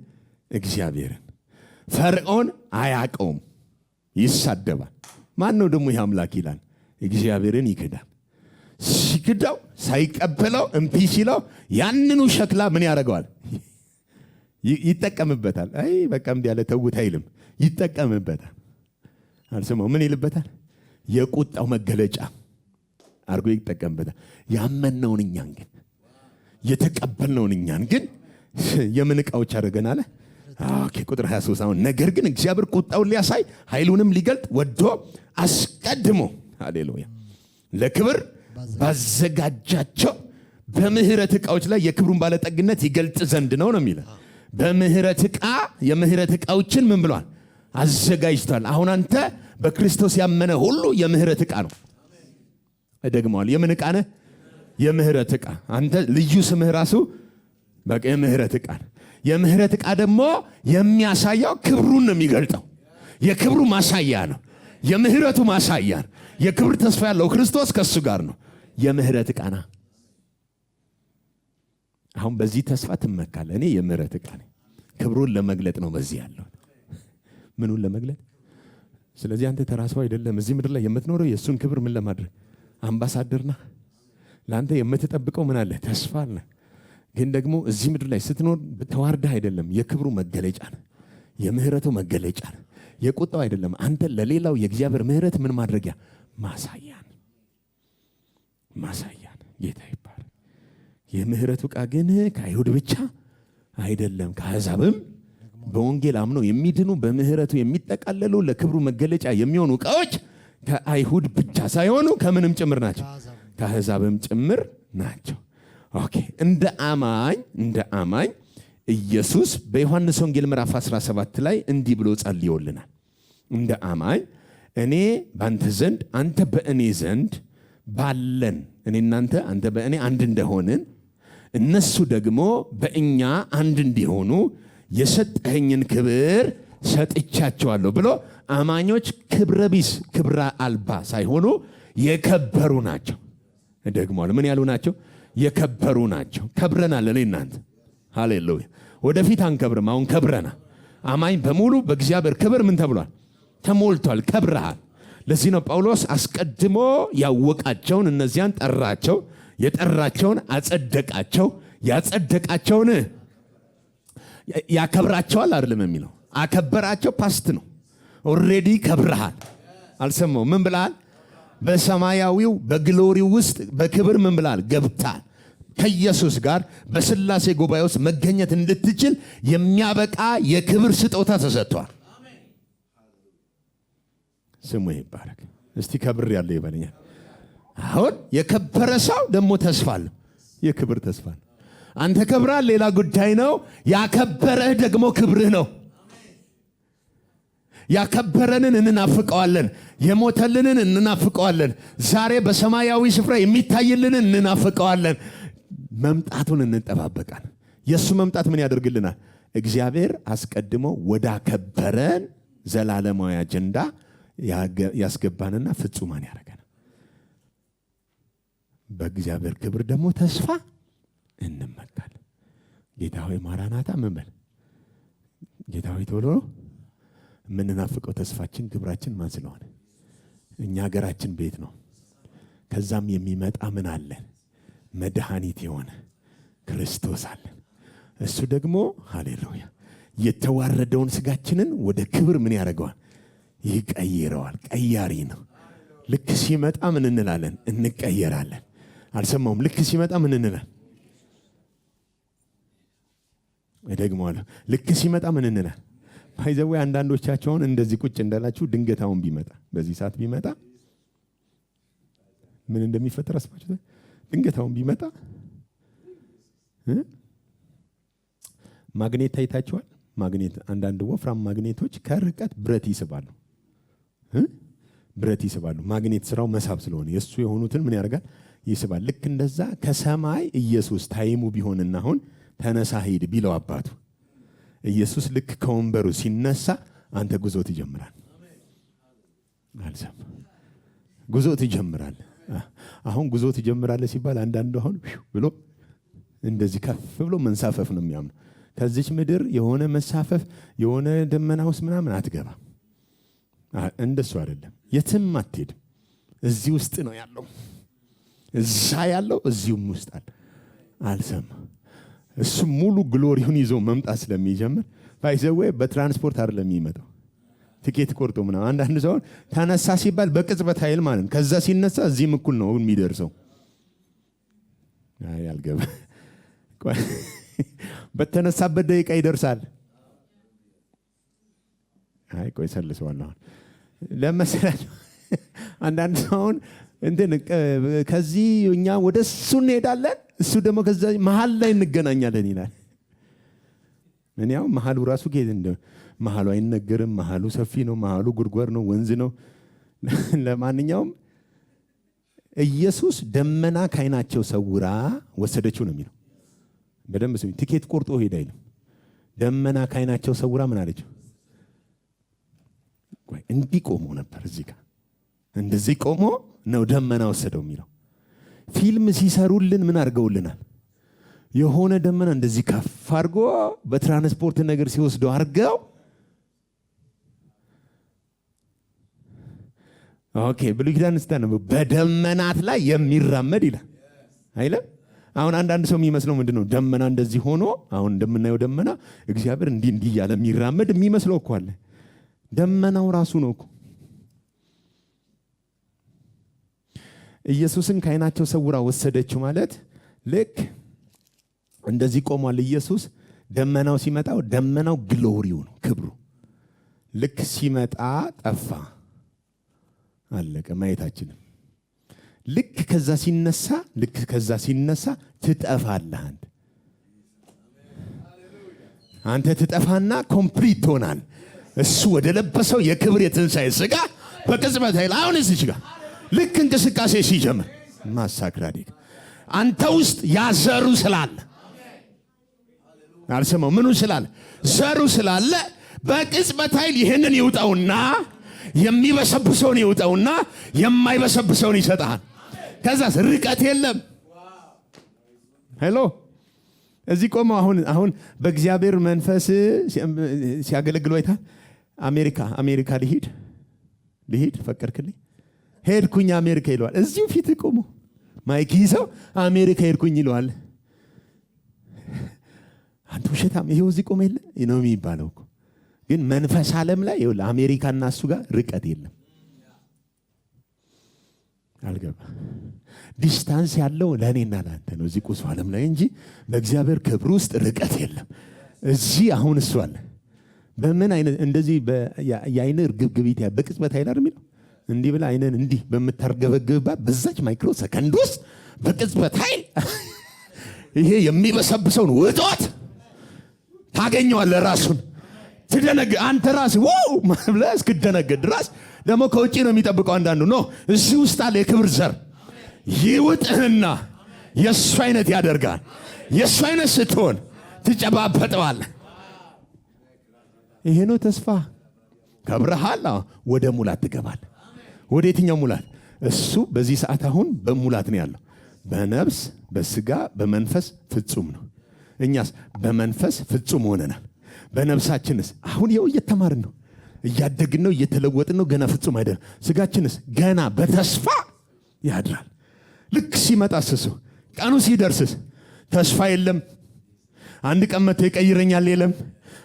S1: እግዚአብሔርን። ፈርዖን አያውቀውም፣ ይሳደባል። ማን ነው ደግሞ ይህ አምላክ ይላል? እግዚአብሔርን ይክዳል። ሲክዳው ሳይቀበለው እምቢ ሲለው ያንኑ ሸክላ ምን ያደርገዋል? ይጠቀምበታል። አይ በቃ እምቢ ያለ ተውት አይልም፣ ይጠቀምበታል። አልሰማው ምን ይልበታል? የቁጣው መገለጫ አርጎ ይጠቀምበታል። ያመነውን እኛን ግን የተቀበልነውን እኛን ግን የምን ዕቃዎች አድርገናል? ኦኬ ቁጥር 23 አሁን ነገር ግን እግዚአብሔር ቁጣውን ሊያሳይ ኃይሉንም ሊገልጥ ወዶ አስቀድሞ ሃሌሉያ ለክብር ባዘጋጃቸው በምህረት ዕቃዎች ላይ የክብሩን ባለጠግነት ይገልጥ ዘንድ ነው የሚለው። በምህረት ዕቃ የምህረት ዕቃዎችን ምን ብሏል? አዘጋጅቷል። አሁን አንተ በክርስቶስ ያመነ ሁሉ የምህረት ዕቃ ነው። እደግመዋለሁ። የምን ዕቃ ነህ? የምህረት ዕቃ። አንተ ልዩ ስምህ ራሱ በቃ የምህረት ዕቃ ነው። የምህረት ዕቃ ደግሞ የሚያሳየው ክብሩን ነው የሚገልጠው። የክብሩ ማሳያ ነው። የምህረቱ ማሳያ ነው። የክብር ተስፋ ያለው ክርስቶስ ከሱ ጋር ነው። የምህረት ዕቃ ና አሁን በዚህ ተስፋ ትመካለህ። እኔ የምህረት ዕቃ ነኝ። ክብሩን ለመግለጥ ነው በዚህ ያለው። ምኑን ለመግለጥ? ስለዚህ አንተ ተራ ሰው አይደለም። እዚህ ምድር ላይ የምትኖረው የእሱን ክብር ምን ለማድረግ? አምባሳደር ነህ። ለአንተ የምትጠብቀው ምን አለ? ተስፋ አለ። ግን ደግሞ እዚህ ምድር ላይ ስትኖር ተዋርደህ አይደለም። የክብሩ መገለጫ ነህ። የምህረቱ መገለጫ ነህ። የቁጣው አይደለም። አንተ ለሌላው የእግዚአብሔር ምህረት ምን ማድረጊያ? ማሳያን። ጌታ ይባረክ። የምህረቱ ዕቃ ግን ከአይሁድ ብቻ አይደለም፣ ከአሕዛብም በወንጌል አምነው የሚድኑ በምህረቱ የሚጠቃለሉ ለክብሩ መገለጫ የሚሆኑ ዕቃዎች ከአይሁድ ብቻ ሳይሆኑ ከምንም ጭምር ናቸው? ከአሕዛብም ጭምር ናቸው። ኦኬ። እንደ አማኝ ኢየሱስ በዮሐንስ ወንጌል ምዕራፍ 17 ላይ እንዲህ ብሎ ጸልዮልናል። እንደ አማኝ እኔ ባንተ ዘንድ አንተ በእኔ ዘንድ ባለን፣ እኔ እናንተ አንተ በእኔ አንድ እንደሆንን እነሱ ደግሞ በእኛ አንድ እንዲሆኑ የሰጠኸኝን ክብር ሰጥቻቸዋለሁ ብሎ አማኞች ክብረ ቢስ ክብረ አልባ ሳይሆኑ የከበሩ ናቸው። ደግሞአል። ምን ያሉ ናቸው? የከበሩ ናቸው። ከብረናል። እኔ እናንተ ሃሌሉያ። ወደፊት አንከብርም፣ አሁን ከብረናል። አማኝ በሙሉ በእግዚአብሔር ክብር ምን ተብሏል? ተሞልቷል። ከብረሃል። ለዚህ ነው ጳውሎስ አስቀድሞ ያወቃቸውን እነዚያን ጠራቸው፣ የጠራቸውን አጸደቃቸው፣ ያጸደቃቸውን ያከብራቸዋል አይደለም የሚለው። አከበራቸው ፓስት ነው። ኦልሬዲ ከብረሃል። አልሰማው? ምን ብለሃል? በሰማያዊው በግሎሪው ውስጥ በክብር ምን ብለሃል? ገብታል። ከኢየሱስ ጋር በስላሴ ጉባኤ ውስጥ መገኘት እንድትችል የሚያበቃ የክብር ስጦታ ተሰጥቷል። ስሙ ይባረክ። እስቲ ከብር ያለው ይበለኛል። አሁን የከበረ ሰው ደግሞ ተስፋ አለው። የክብር ተስፋ ነው። አንተ ከብራል፣ ሌላ ጉዳይ ነው። ያከበረህ ደግሞ ክብርህ ነው። ያከበረንን እንናፍቀዋለን። የሞተልንን እንናፍቀዋለን። ዛሬ በሰማያዊ ስፍራ የሚታይልንን እንናፍቀዋለን። መምጣቱን እንጠባበቃለን። የእሱ መምጣት ምን ያደርግልናል? እግዚአብሔር አስቀድሞ ወዳከበረን ዘላለማዊ አጀንዳ ያስገባንና ፍጹማን ያደረገን። በእግዚአብሔር ክብር ደግሞ ተስፋ እንመካለን። ጌታ ሆይ ማራናታ ምን በል? ጌታ ሆይ ቶሎ ነው። የምንናፍቀው ተስፋችን ክብራችን ማን ስለሆነ? እኛ ሀገራችን ቤት ነው። ከዛም የሚመጣ ምን አለን? መድኃኒት የሆነ ክርስቶስ አለን። እሱ ደግሞ ሃሌሉያ የተዋረደውን ስጋችንን ወደ ክብር ምን ያደርገዋል? ይቀይረዋል። ቀያሪ ነው። ልክ ሲመጣ ምን እንላለን? እንቀየራለን። አልሰማውም? ልክ ሲመጣ ምን እንላለን? እደግመዋለሁ። ልክ ሲመጣ ምን እንላለን? ባይዘው አንዳንዶቻቸውን እንደዚህ ቁጭ እንዳላችሁ ድንገታውን ቢመጣ በዚህ ሰዓት ቢመጣ ምን እንደሚፈጠር አስባችሁ? ድንገታውን ቢመጣ ማግኔት ታይታችኋል? ማግኔት፣ አንዳንድ ወፍራም ማግኔቶች ከርቀት ብረት ይስባሉ። ብረት ይስባሉ። ማግኔት ስራው መሳብ ስለሆነ የሱ የሆኑትን ምን ያደርጋል? ይስባል። ልክ እንደዛ ከሰማይ ኢየሱስ ታይሙ ቢሆንና አሁን ተነሳ ሂድ ቢለው አባቱ ኢየሱስ ልክ ከወንበሩ ሲነሳ አንተ ጉዞ ትጀምራል። አልሰማ ጉዞ ትጀምራል። አሁን ጉዞ ትጀምራለህ ሲባል አንዳንዱ አሁን ብሎ እንደዚህ ከፍ ብሎ መንሳፈፍ ነው የሚያምነው። ከዚች ምድር የሆነ መሳፈፍ የሆነ ደመና ውስጥ ምናምን አትገባ። እንደሱ አይደለም። የትም አትሄድም። እዚህ ውስጥ ነው ያለው። እዛ ያለው እዚሁም ውስጥ አለ። አልሰማ እሱ ሙሉ ግሎሪውን ይዞ መምጣት ስለሚጀምር ባይዘው በትራንስፖርት አይደለም የሚመጣው። ትኬት ቆርጦ ምናምን አንዳንድ ሰው ተነሳ ሲባል በቅጽበት ኃይል ማለት ነው። ከዛ ሲነሳ እዚህም እኩል ነው የሚደርሰው። አይ አልገባ በተነሳበት ደቂቃ ይደርሳል። አይ ቆይ ሰልሰዋለሁ። ለምሳሌ አንዳንድ ሰው እንትን ከዚህ እኛ ወደ እሱ እንሄዳለን፣ እሱ ደግሞ ከዛ መሀል ላይ እንገናኛለን ይላል። እኔ ያው መሀሉ ራሱ ጌት እንደ መሀሉ አይነገርም። መሀሉ ሰፊ ነው። መሀሉ ጉድጓድ ነው፣ ወንዝ ነው። ለማንኛውም ኢየሱስ ደመና ካይናቸው ሰውራ ወሰደችው ነው የሚለው። በደንብ ስሚ። ትኬት ቆርጦ ሄዳ አይልም። ደመና ካይናቸው ሰውራ ምን አለችው? ቆይ እንዲህ ቆሞ ነበር እዚህ ጋር እንደዚህ ቆሞ ነው ደመና ወሰደው የሚለው። ፊልም ሲሰሩልን ምን አድርገውልናል? የሆነ ደመና እንደዚህ ከፍ አድርጎ በትራንስፖርት ነገር ሲወስደው አድርገው ኦኬ ብሉይ ኪዳን ስታነቡ በደመናት ላይ የሚራመድ ይላል አይደል? አሁን አንዳንድ ሰው የሚመስለው ምንድነው? ደመና እንደዚህ ሆኖ አሁን እንደምናየው ደመና እግዚአብሔር እንዲህ ያለ የሚራመድ የሚመስለው እኮ አለ። ደመናው ራሱ ነው እኮ። ኢየሱስን ከዓይናቸው ሰውራ ወሰደችው ማለት ልክ እንደዚህ ቆሟል ኢየሱስ። ደመናው ሲመጣው ደመናው ግሎሪው ነው ክብሩ። ልክ ሲመጣ ጠፋ፣ አለቀ፣ ማየታችንም ልክ ከዛ ሲነሳ ትጠፋለህ። አንተ ትጠፋና ኮምፕሊት ትሆናል። እሱ ወደ ለበሰው የክብር የትንሣኤ ሥጋ በቅጽበት ኃይል አሁን እዚህ ጋር ልክ እንቅስቃሴ ሲጀምር ማሳክራዲክ አንተ ውስጥ ያዘሩ ስላለ አልሰማው ምኑ ስላለ ዘሩ ስላለ በቅጽበት ኃይል ይሄንን ይውጣውና የሚበሰብሰውን ይውጣውና የማይበሰብሰውን ይሰጣል። ከዛስ ርቀት የለም። ሄሎ እዚህ ቆመው አሁን በእግዚአብሔር መንፈስ ሲያገለግሉ አይታል። አሜሪካ ልሂድ ፈቀድክልኝ? ሄድኩኝ አሜሪካ ይለዋል። እዚሁ ፊት ቆሞ ማይክ ይዘው አሜሪካ ሄድኩኝ ይለዋል። አንተ ውሸታም ይሄው እዚህ ቆመ የለ ነው የሚባለው እኮ። ግን መንፈስ ዓለም ላይ ይኸውልህ አሜሪካና እሱ ጋር ርቀት የለም። አልገባ ዲስታንስ ያለው ለእኔና ለአንተ ነው እዚህ ቁስ ዓለም ላይ እንጂ በእግዚአብሔር ክብር ውስጥ ርቀት የለም። እዚህ አሁን እሱ አለ። በምን አይነት እንደዚህ የአይን እርግብግቢት በቅጽበት ኃይል አይደል የሚለው እንዲህ ብላ አይነን እንዲህ በምታርገበግብባት በዛች ማይክሮ ሰከንድ ውስጥ በቅጽበት ኃይል ይሄ የሚበሰብሰውን ውጦት ታገኘዋለህ። ራሱን አንተ ራስህ ዋው ብለህ እስክትደነግጥ ድረስ ደግሞ ከውጭ ነው የሚጠብቀው። አንዳንዱ ነው እዚህ ውስጥ አለ የክብር ዘር ይውጥህና የእሱ አይነት ያደርጋል። የእሱ አይነት ስትሆን ትጨባበጠዋለህ። ይሄ ነው ተስፋ። ከብረሃል ወደ ሙላት ትገባለህ። ወደ የትኛው ሙላት? እሱ በዚህ ሰዓት አሁን በሙላት ነው ያለው። በነፍስ በስጋ በመንፈስ ፍጹም ነው። እኛስ በመንፈስ ፍጹም ሆነናል። በነፍሳችንስ አሁን ይኸው እየተማርን ነው፣ እያደግን ነው፣ እየተለወጥን ነው። ገና ፍጹም አይደለም። ስጋችንስ ገና በተስፋ ያድራል። ልክ ሲመጣስ እሱ ቀኑ ሲደርስስ ተስፋ የለም። አንድ ቀን መጥቶ ይቀይረኛል የለም።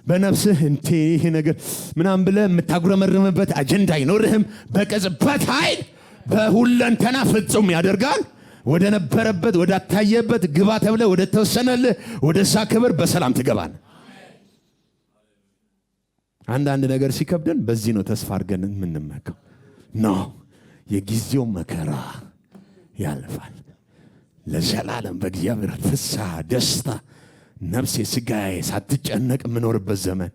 S1: በነፍስህ እንቴ ይሄ ነገር ምናምን ብለህ የምታጉረመርምበት አጀንዳ አይኖርህም። በቅጽበት ኃይል በሁለንተና ፍጹም ያደርጋል። ወደ ነበረበት ወደ አታየበት ግባ ተብለህ ወደ ተወሰነልህ ወደዛ ክብር በሰላም ትገባለህ። አንዳንድ ነገር ሲከብደን በዚህ ነው ተስፋ አድርገን የምንመካው ነው። የጊዜው መከራ ያልፋል። ለዘላለም በእግዚአብሔር ፍስሐ ደስታ ነፍሴ ስጋዬ ሳትጨነቅ የምኖርበት ዘመን